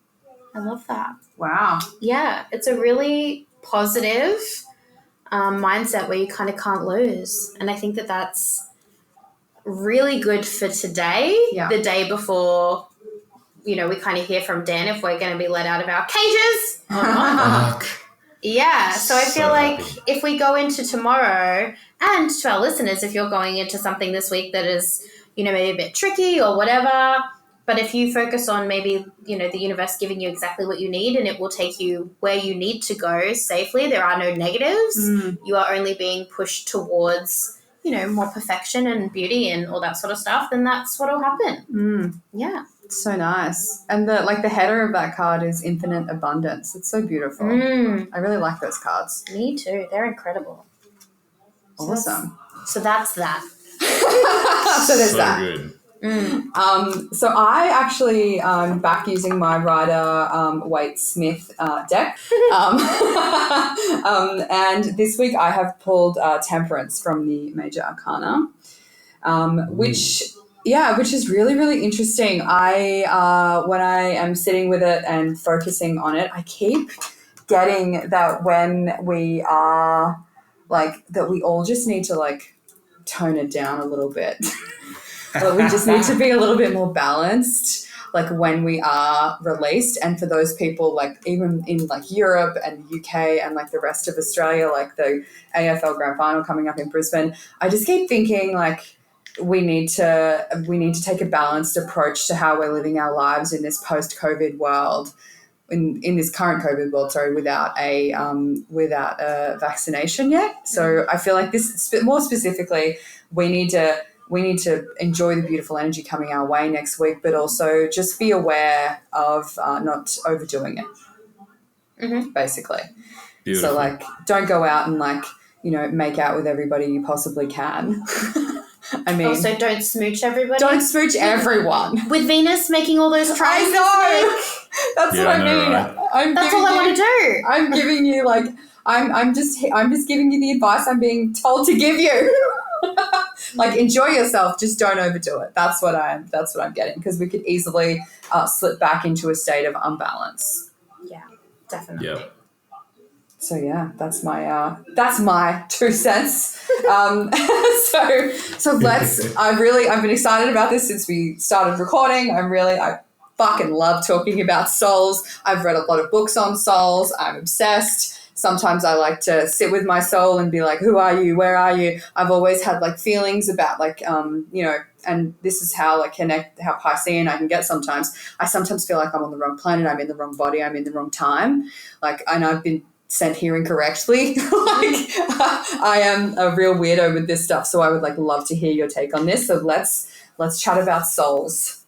I love that. Wow. Yeah, it's a really positive mindset where you kind of can't lose. And I think that that's really good for today, the day before, we kind of hear from Dan if we're going to be let out of our cages or not. Yeah, so I feel like if we go into tomorrow, and to our listeners, if you're going into something this week that is, maybe a bit tricky or whatever, but if you focus on maybe, the universe giving you exactly what you need and it will take you where you need to go safely, there are no negatives. You are only being pushed towards, more perfection and beauty and all that sort of stuff, then that's what will happen. Yeah. So nice. And the header of that card is infinite abundance. It's so beautiful. I really like those cards. Me too. They're incredible. Awesome. So that's that. So there's that. Good. So I actually am back using my Rider Waite Smith deck. And this week I have pulled Temperance from the Major Arcana, which is really, really interesting. When I am sitting with it and focusing on it, I keep getting that when we are that we all just need to tone it down a little bit. But we just need to be a little bit more balanced, when we are released. And for those people, even in Europe and UK and the rest of Australia, the AFL Grand Final coming up in Brisbane, I just keep thinking we need to take a balanced approach to how we're living our lives in this post-COVID world, in this current COVID world, without a vaccination yet. So I feel like this, more specifically, we need to enjoy the beautiful energy coming our way next week, but also just be aware of not overdoing it, basically. Beautiful. So don't go out and make out with everybody you possibly can. I mean, also don't smooch everybody. Don't smooch everyone. With Venus making all those trines. I know. That's what I mean. Right? That's all I want to do. I'm giving you I'm just giving you the advice I'm being told to give you. Enjoy yourself, just don't overdo it. That's what I'm getting, because we could easily slip back into a state of unbalance. Yeah, definitely. Yep. So yeah, that's my 2 cents. So I've been excited about this since we started recording. I fucking love talking about souls. I've read a lot of books on souls. I'm obsessed. Sometimes I like to sit with my soul and be like, who are you? Where are you? I've always had feelings about and this is how how Piscean I can get sometimes. I sometimes feel like I'm on the wrong planet. I'm in the wrong body. I'm in the wrong time. And I've been sent here incorrectly. I am a real weirdo with this stuff. So I would love to hear your take on this. So let's chat about souls.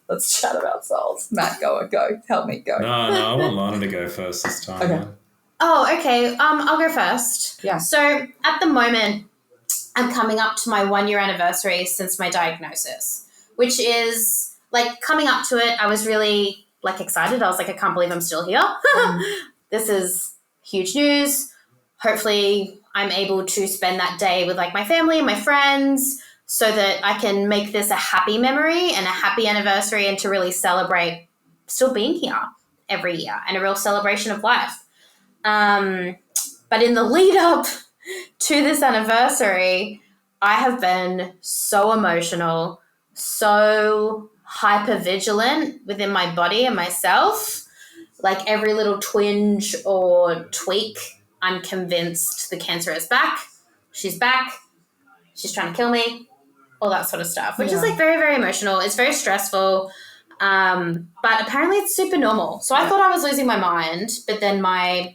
Matt, go. Help me go. No, I want Lana to go first this time. Okay. Oh, okay. I'll go first. Yeah. So at the moment, I'm coming up to my 1 year anniversary since my diagnosis, which is coming up to it. I was really excited. I was I can't believe I'm still here. This is huge news. Hopefully I'm able to spend that day with my family and my friends so that I can make this a happy memory and a happy anniversary, and to really celebrate still being here every year and a real celebration of life. But in the lead up to this anniversary, I have been so emotional, so hyper vigilant within my body and myself. Every little twinge or tweak, I'm convinced the cancer is back. She's back. She's trying to kill me. All that sort of stuff, which is very, very emotional. It's very stressful. But apparently it's super normal. So I thought I was losing my mind, but then my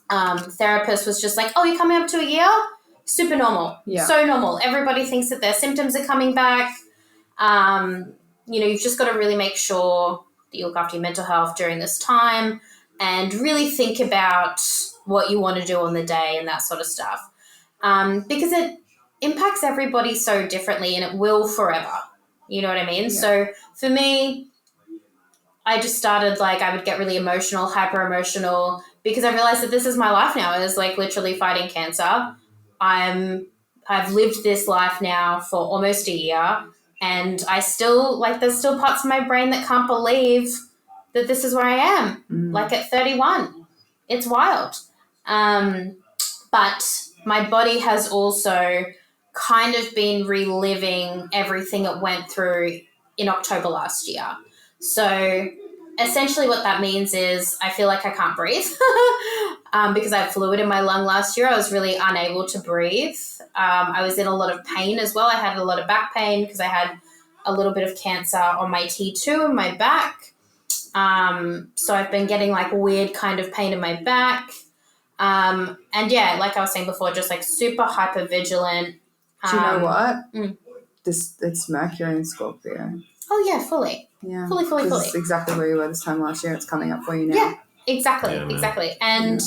therapist was just oh, you're coming up to a year? Super normal. Yeah. So normal. Everybody thinks that their symptoms are coming back. You've just got to really make sure that you look after your mental health during this time and really think about what you want to do on the day and that sort of stuff. Because it impacts everybody so differently, and it will forever. You know what I mean? Yeah. So for me, I just started like I would get really emotional, hyper emotional, because I realized that this is my life now. Is like literally fighting cancer. I've lived this life now for almost a year, and I still like there's still parts of my brain that can't believe that this is where I am. Like at 31, it's wild. But my body has also kind of been reliving everything it went through in October last year. So essentially what that means is I feel like I can't breathe because I had fluid in my lung last year. I was really unable to breathe. I was in a lot of pain as well. I had a lot of back pain because I had a little bit of cancer on my T2 and my back. So I've been getting like weird kind of pain in my back. And yeah, like I was saying before, just like super hyper vigilant. Do you know what? It's Mercury in Scorpio. Oh yeah, fully. Yeah. Fully. It's exactly where you were this time last year. It's coming up for you now. Yeah, exactly. And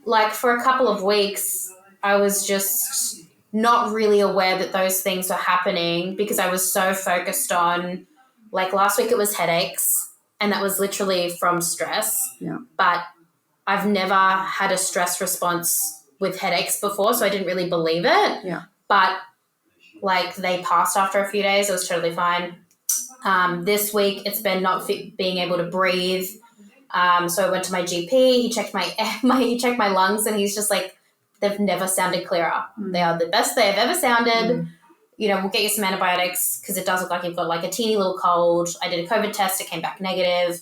like for a couple of weeks, I was just not really aware that those things were happening because I was so focused on, like last week it was headaches, and that was literally from stress. Yeah. But I've never had a stress response with headaches before, so I didn't really believe it. Yeah. But like they passed after a few days. It was totally fine. This week it's been not being able to breathe. So I went to my GP. He checked he checked my lungs, and he's just like, they've never sounded clearer. They are the best they have ever sounded. You know, we'll get you some antibiotics because it does look like you've got like a teeny little cold. I did a COVID test. It came back negative.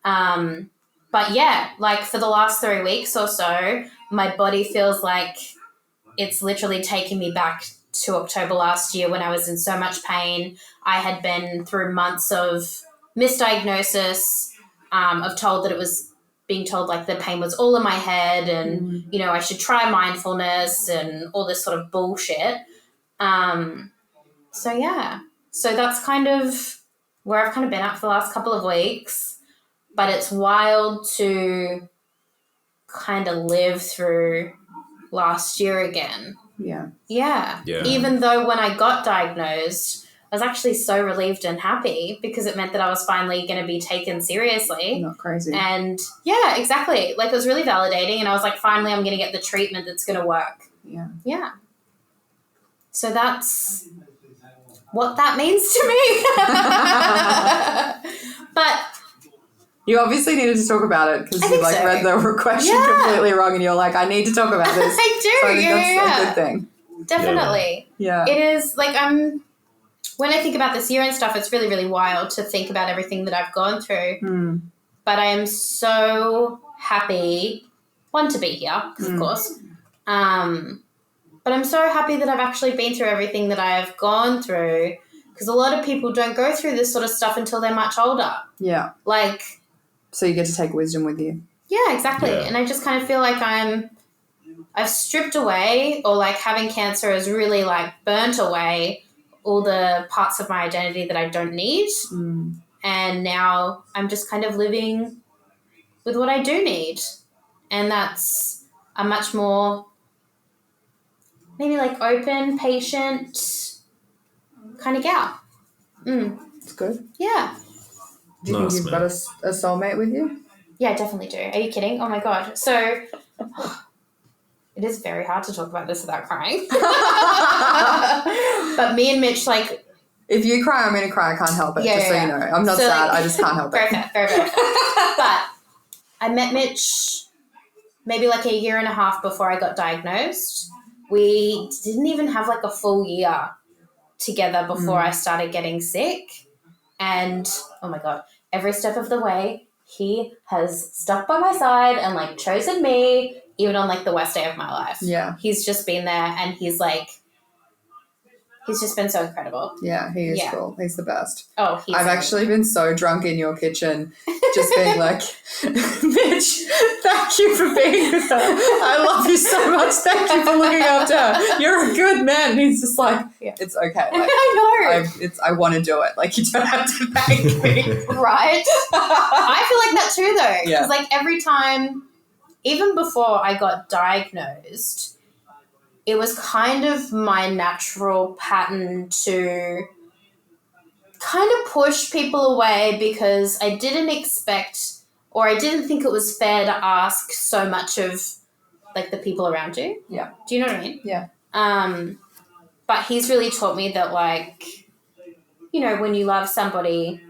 But yeah, like for the last 3 weeks or so, my body feels like it's literally taking me back to October last year when I was in so much pain. I had been through months of misdiagnosis, of told that it was being told like the pain was all in my head and, you know, I should try mindfulness and all this sort of bullshit. So yeah, so that's kind of where I've kind of been at for the last couple of weeks, but it's wild to kind of live through last year again. Yeah. Even though when I got diagnosed, I was actually so relieved and happy because it meant that I was finally going to be taken seriously. Not crazy. And yeah, exactly. Like it was really validating, and I was like, finally, I'm going to get the treatment that's going to work. Yeah. So that's what that means to me. But you obviously needed to talk about it because you like read the question completely wrong, and you're like, I need to talk about this. I do. So I think that's a good thing. Definitely. Yeah. It is like when I think about this year and stuff, it's really, really wild to think about everything that I've gone through. But I am so happy, one, to be here, because of course. But I'm so happy that I've actually been through everything that I have gone through, because a lot of people don't go through this sort of stuff until they're much older. Yeah. Like. So you get to take wisdom with you. Yeah, exactly. Yeah. And I just kind of feel like I've stripped away, or like having cancer has really like burnt away all the parts of my identity that I don't need. And now I'm just kind of living with what I do need. And that's a much more maybe like open, patient kind of gal. It's good. Yeah. Do you think you've got a soulmate with you? Yeah, I definitely do. Are you kidding? Oh my God. So it is very hard to talk about this without crying. But me and Mitch, like... If you cry, I'm going to cry. I can't help it, so you know. I'm not sad. I just can't help it. Very fair. But I met Mitch maybe like a year and a half before I got diagnosed. We didn't even have like a full year together before I started getting sick. And, oh my God, every step of the way, he has stuck by my side and like chosen me, even on like the worst day of my life. Yeah. He's just been there, and he's just been so incredible. Yeah, he is cool. He's the best. Oh, I've actually been so drunk in your kitchen, just being like, Mitch, thank you for being with her. I love you so much. Thank you for looking after her. You're a good man. And he's just like, it's okay. Like, I know. I want to do it. Like, you don't have to thank me. Right? I feel like that too, though. Because like every time, even before I got diagnosed, it was kind of my natural pattern to kind of push people away because I didn't expect or I didn't think it was fair to ask so much of like the people around you. Yeah. Do you know what I mean? Yeah. But he's really taught me that, like, you know, when you love somebody,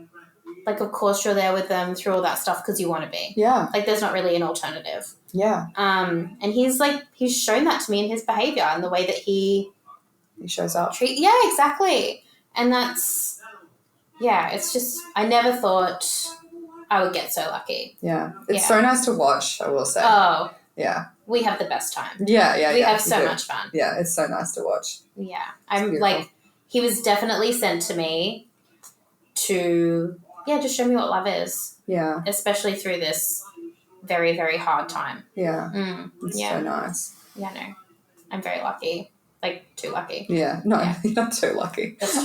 like, of course you're there with them through all that stuff because you want to be. Yeah. Like, there's not really an alternative. Yeah. And he's shown that to me in his behavior and the way that he shows up. Yeah, exactly. And that's, yeah, it's just, I never thought I would get so lucky. Yeah. It's so nice to watch, I will say. Oh. Yeah. We have the best time. Yeah. We have so much fun. Yeah, it's so nice to watch. Yeah. I'm like, he was definitely sent to me to, just show me what love is. Yeah. Especially through this very, very hard time. Yeah. It's so nice. Yeah, no. I'm very lucky. Like, too lucky. Yeah. No, you're not too lucky. That's true.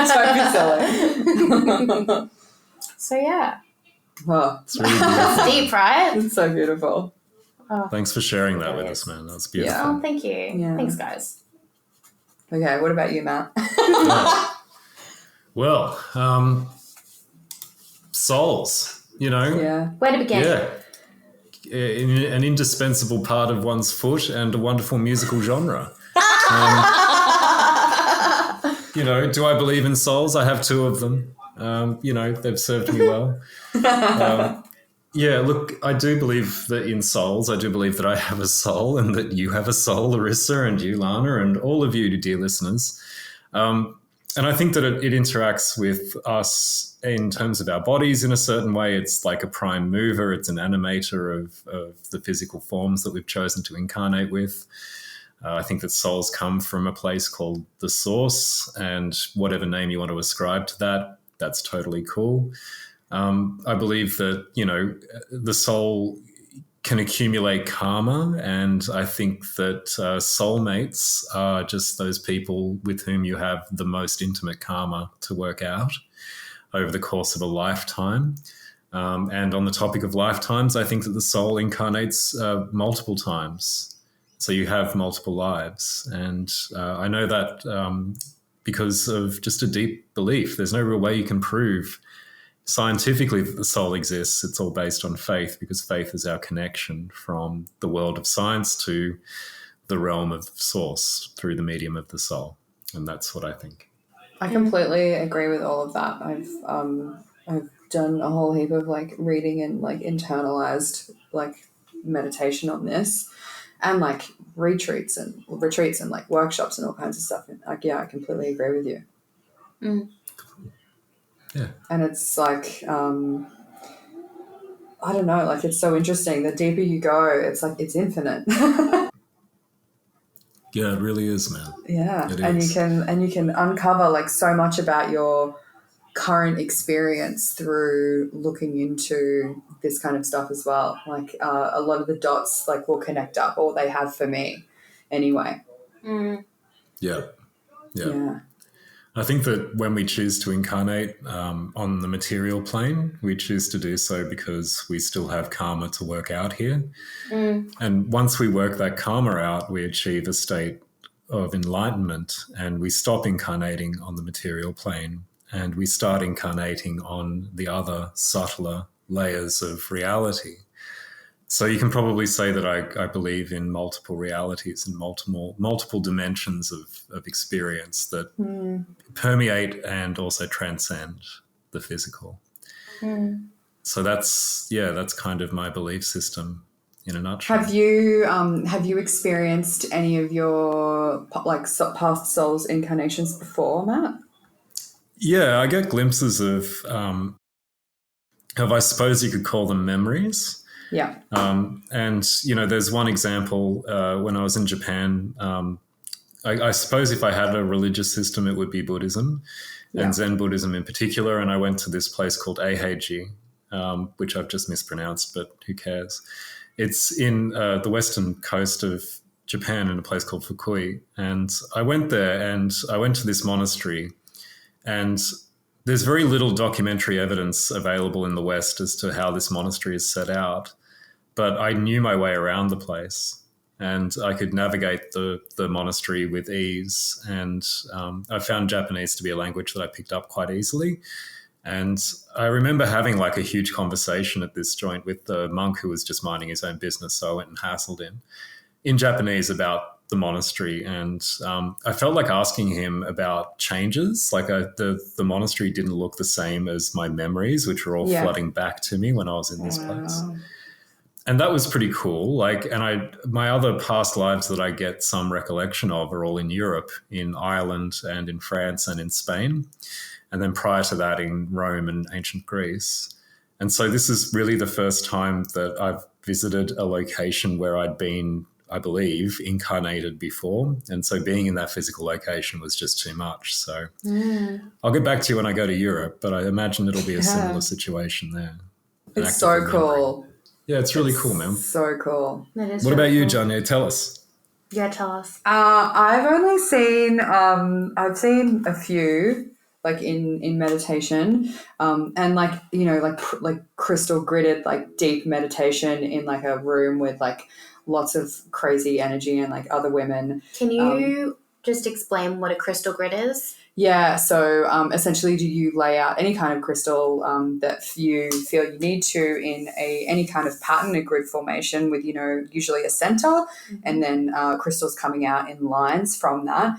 Don't be silly. So, yeah. Oh, it's really beautiful. Deep, right? It's so beautiful. Oh. Thanks for sharing that with us, man. That's beautiful. Yeah. Oh, thank you. Yeah. Thanks, guys. Okay, what about you, Matt? Well, souls, you know. Yeah. Where to begin? Yeah. An indispensable part of one's foot and a wonderful musical genre. You know, do I believe in souls? I have 2 of them. You know, they've served me well. Yeah, look, I do believe that in souls. I do believe that I have a soul and that you have a soul, Larissa, and you, Lana, and all of you, dear listeners. And I think that it interacts with us in terms of our bodies in a certain way. It's like a prime mover. It's an animator of the physical forms that we've chosen to incarnate with. I think that souls come from a place called the source, and whatever name you want to ascribe to that, that's totally cool. I believe that, you know, the soul can accumulate karma, and I think that soulmates are just those people with whom you have the most intimate karma to work out over the course of a lifetime. And on the topic of lifetimes, I think that the soul incarnates multiple times. So you have multiple lives. And I know that because of just a deep belief. There's no real way you can prove scientifically that the soul exists. It's all based on faith, because faith is our connection from the world of science to the realm of source through the medium of the soul. And that's what I think. I completely agree with all of that. I've done a whole heap of like reading and like internalized like meditation on this, and like retreats and like workshops and all kinds of stuff. And like, yeah, I completely agree with you. Mm. Yeah. And it's like, I don't know, like it's so interesting. The deeper you go, it's like it's infinite. Yeah, it really is, man. Yeah. It and is. you can uncover like so much about your current experience through looking into this kind of stuff as well. Like a lot of the dots like will connect up, or they have for me anyway. Mm. Yeah. Yeah. I think that when we choose to incarnate on the material plane, we choose to do so because we still have karma to work out here. Mm. And once we work that karma out, we achieve a state of enlightenment, and we stop incarnating on the material plane, and we start incarnating on the other subtler layers of reality. So you can probably say that I believe in multiple realities and multiple dimensions of experience that permeate and also transcend the physical. Mm. So that's kind of my belief system in a nutshell. Have you experienced any of your like past souls incarnations before, Matt? Yeah, I get glimpses of I suppose you could call them memories. Yeah. And, you know, there's one example when I was in Japan. I suppose if I had a religious system, it would be Buddhism, and Zen Buddhism in particular. And I went to this place called Eiheiji, which I've just mispronounced, but who cares? It's in the western coast of Japan in a place called Fukui. And I went there, and I went to this monastery, and there's very little documentary evidence available in the West as to how this monastery is set out. But I knew my way around the place. and I could navigate the monastery with ease. And I found Japanese to be a language that I picked up quite easily. And I remember having like a huge conversation at this joint with the monk who was just minding his own business. So I went and hassled him in Japanese about the monastery. And I felt like asking him about changes. Like the monastery didn't look the same as my memories, which were all flooding back to me when I was in this place. And that was pretty cool. Like, and my other past lives that I get some recollection of are all in Europe, in Ireland and in France and in Spain. And then prior to that in Rome and ancient Greece. And so this is really the first time that I've visited a location where I'd been, I believe, incarnated before. And so being in that physical location was just too much. So I'll get back to you when I go to Europe, but I imagine it'll be a similar situation there. It's so cool. Yeah, it's really cool, man. So cool. What about you, Janya? Tell us. Yeah, tell us. I've only seen, I've seen a few, like in meditation, and like, you know, like crystal gridded, like deep meditation in like a room with like lots of crazy energy and like other women. Can you just explain what a crystal grid is? Yeah, so essentially do you lay out any kind of crystal that you feel you need to in any kind of pattern, a grid formation with, you know, usually a center, and then crystals coming out in lines from that,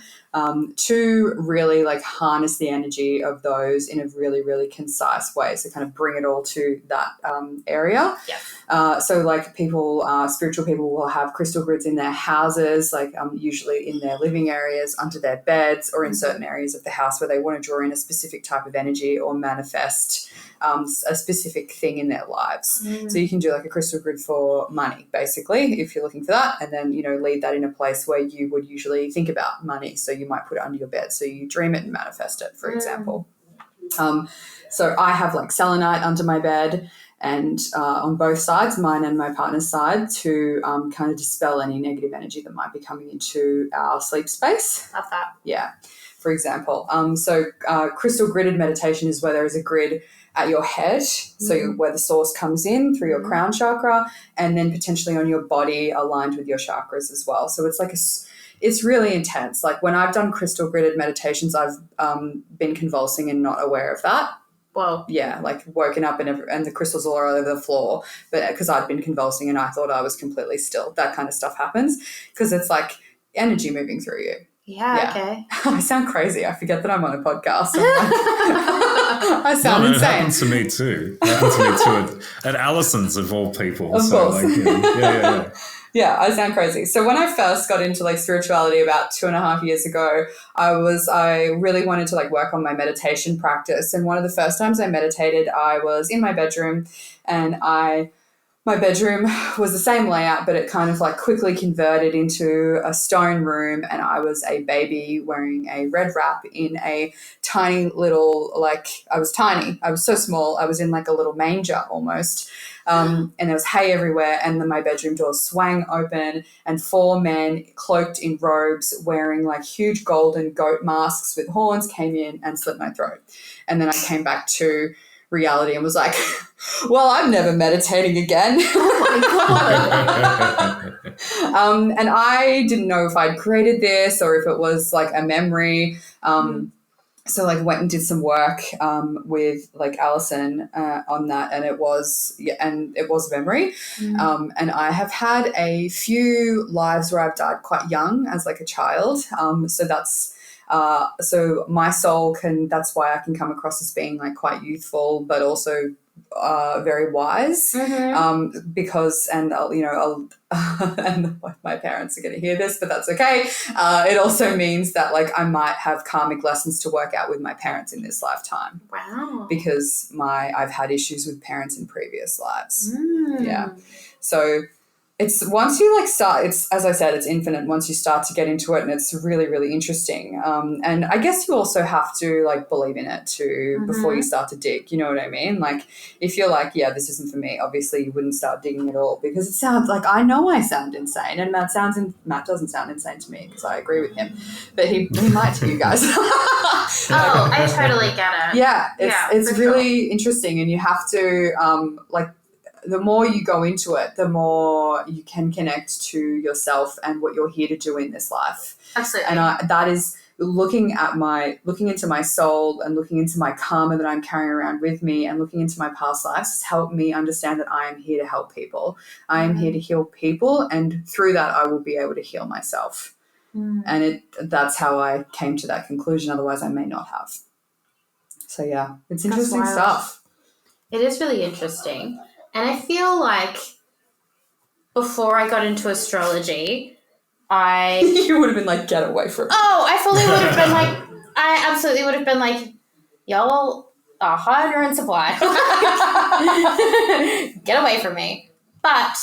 to really like harness the energy of those in a really, really concise way. So kind of bring it all to that area. Yeah. So like people, spiritual people will have crystal grids in their houses, like usually in their living areas, under their beds, or in certain areas of the house where they want to draw in a specific type of energy or manifest a specific thing in their lives. So you can do like a crystal grid for money, basically, if you're looking for that, and then, you know, leave that in a place where you would usually think about money. So you might put it under your bed, so you dream it and manifest it, for example. So I have like selenite under my bed, and on both sides, mine and my partner's side, to kind of dispel any negative energy that might be coming into our sleep space. Love that. Yeah, for example. So crystal gridded meditation is where there is a grid at your head, so where the source comes in through your crown chakra, and then potentially on your body aligned with your chakras as well. So it's like it's really intense. Like when I've done crystal gridded meditations, I've been convulsing and not aware of that. Whoa. Yeah, like woken up and the crystals all over the floor, but because I'd been convulsing and I thought I was completely still. That kind of stuff happens because it's like energy moving through you. Yeah. Okay. I sound crazy. I forget that I'm on a podcast. I sound insane. It happens to me too. It happens to me too at Allison's of all people. Of course. Like, you know, yeah. Yeah, I sound crazy. So when I first got into like spirituality about 2.5 years ago, I really wanted to like work on my meditation practice. And one of the first times I meditated, I was in my bedroom, and my bedroom was the same layout, but it kind of like quickly converted into a stone room, and I was a baby wearing a red wrap in a tiny little, like I was tiny. I was so small. I was in like a little manger almost. And there was hay everywhere, and then my bedroom door swang open, and 4 men cloaked in robes wearing like huge golden goat masks with horns came in and slit my throat. And then I came back to reality and was like, well, I'm never meditating again. Oh my God. And I didn't know if I'd created this or if it was like a memory. So like went and did some work with like Allison on that, and it was a memory. And I have had a few lives where I've died quite young as like a child. So that's so my soul that's why I can come across as being like quite youthful, but also very wise, because, and you know, and my parents are going to hear this, but that's okay. It also means that like I might have karmic lessons to work out with my parents in this lifetime. Wow. Because I've had issues with parents in previous lives. Yeah. So it's once you like start, it's, as I said, it's infinite once you start to get into it, and it's really, really interesting. And I guess you also have to like believe in it too before you start to dig, you know what I mean? Like if you're like, yeah, this isn't for me, obviously you wouldn't start digging at all, because it sounds like, I know I sound insane, and Matt doesn't sound insane to me because I agree with him, but he might to you guys. Oh, I totally get it. Yeah, it's really interesting, and you have to the more you go into it, the more you can connect to yourself and what you're here to do in this life. Absolutely. And that is looking into my soul and looking into my karma that I'm carrying around with me and looking into my past lives has helped me understand that I am here to help people. I am here to heal people, and through that I will be able to heal myself. And that's how I came to that conclusion. Otherwise I may not have. So yeah, it's interesting stuff. It is really interesting. And I feel like before I got into astrology, You would have been like, get away from me. Oh, I fully would have been like, I absolutely would have been like, y'all are high on supply. Get away from me. But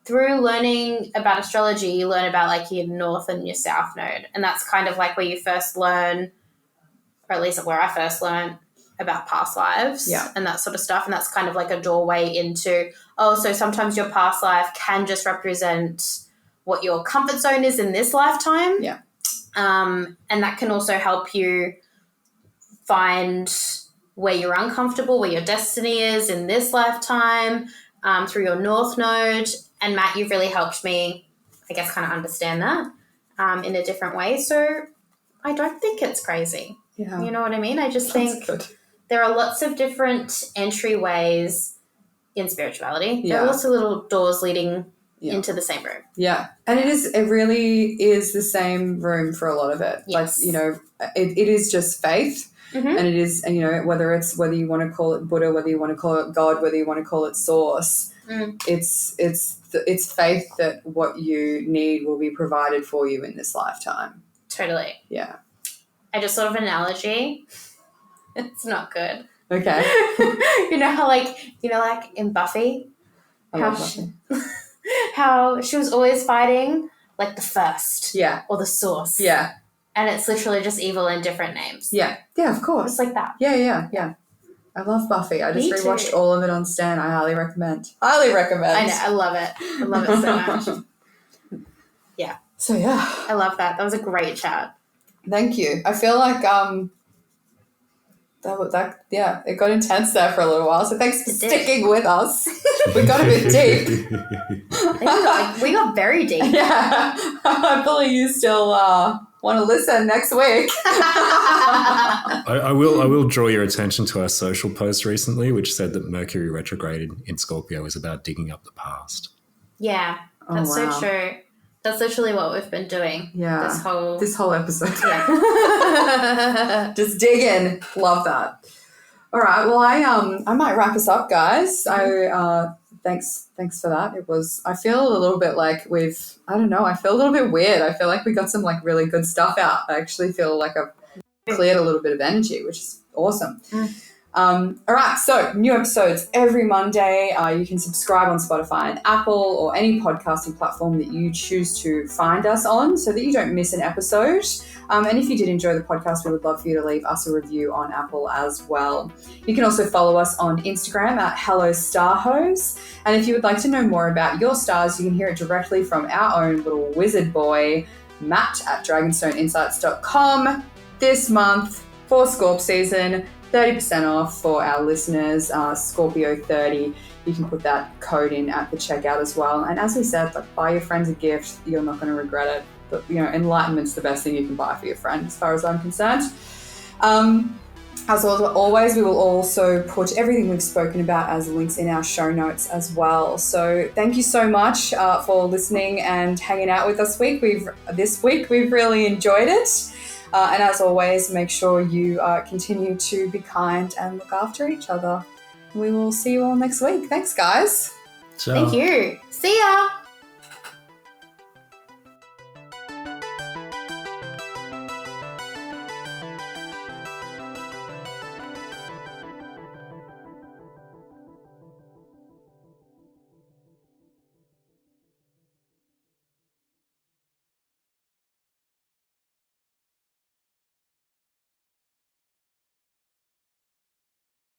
through learning about astrology, you learn about like your north and your south node. And that's kind of like where you first learn, or at least where I first learned about past lives and that sort of stuff. And that's kind of like a doorway into, so sometimes your past life can just represent what your comfort zone is in this lifetime. Yeah. And that can also help you find where you're uncomfortable, where your destiny is in this lifetime, through your north node. And Matt, you've really helped me, I guess, kind of understand that in a different way. So I don't think it's crazy. Yeah. You know what I mean? I just think there are lots of different entryways in spirituality. Yeah. There are lots of little doors leading into the same room. Yeah. And it really is the same room for a lot of it. Yes. Like, you know, it is just faith. Mm-hmm. And it is, you know, whether you want to call it Buddha, whether you want to call it God, whether you want to call it source, it's faith that what you need will be provided for you in this lifetime. Totally. Yeah. I just thought of an analogy. It's not good. Okay. You know how like in Buffy, how she was always fighting like the first, or the source, and it's literally just evil in different names. Yeah, of course, just like that. Yeah. I love Buffy. I just rewatched all of it on Stan. I highly recommend. I know. I love it. I love it so much. Yeah. So yeah, I love that. That was a great chat. Thank you. I feel like it got intense there for a little while. So thanks for sticking with us. We got a bit deep. We got very deep. Yeah. Hopefully you still want to listen next week. I will draw your attention to our social post recently, which said that Mercury retrograde in Scorpio is about digging up the past. Yeah, that's so true. That's literally what we've been doing. Yeah. This whole episode. Yeah. Just dig in. Love that. All right. Well, I might wrap us up, guys. Thanks for that. I feel a little bit like I feel a little bit weird. I feel like we got some like really good stuff out. I actually feel like I've cleared a little bit of energy, which is awesome. All right, so new episodes every Monday. You can subscribe on Spotify and Apple or any podcasting platform that you choose to find us on so that you don't miss an episode. And if you did enjoy the podcast, we would love for you to leave us a review on Apple as well. You can also follow us on Instagram at Hello StarHoes. And if you would like to know more about your stars, you can hear it directly from our own little wizard boy, Matt at dragonstoneinsights.com. This month for Scorp season, 30% off for our listeners, Scorpio 30. You can put that code in at the checkout as well. And as we said, buy your friends a gift. You're not going to regret it. But, enlightenment's the best thing you can buy for your friend, as far as I'm concerned. As always, we will also put everything we've spoken about as links in our show notes as well. So thank you so much for listening and hanging out with us this week. We've really enjoyed it. And as always, make sure you continue to be kind and look after each other. We will see you all next week. Thanks, guys. Ciao. Thank you. See ya.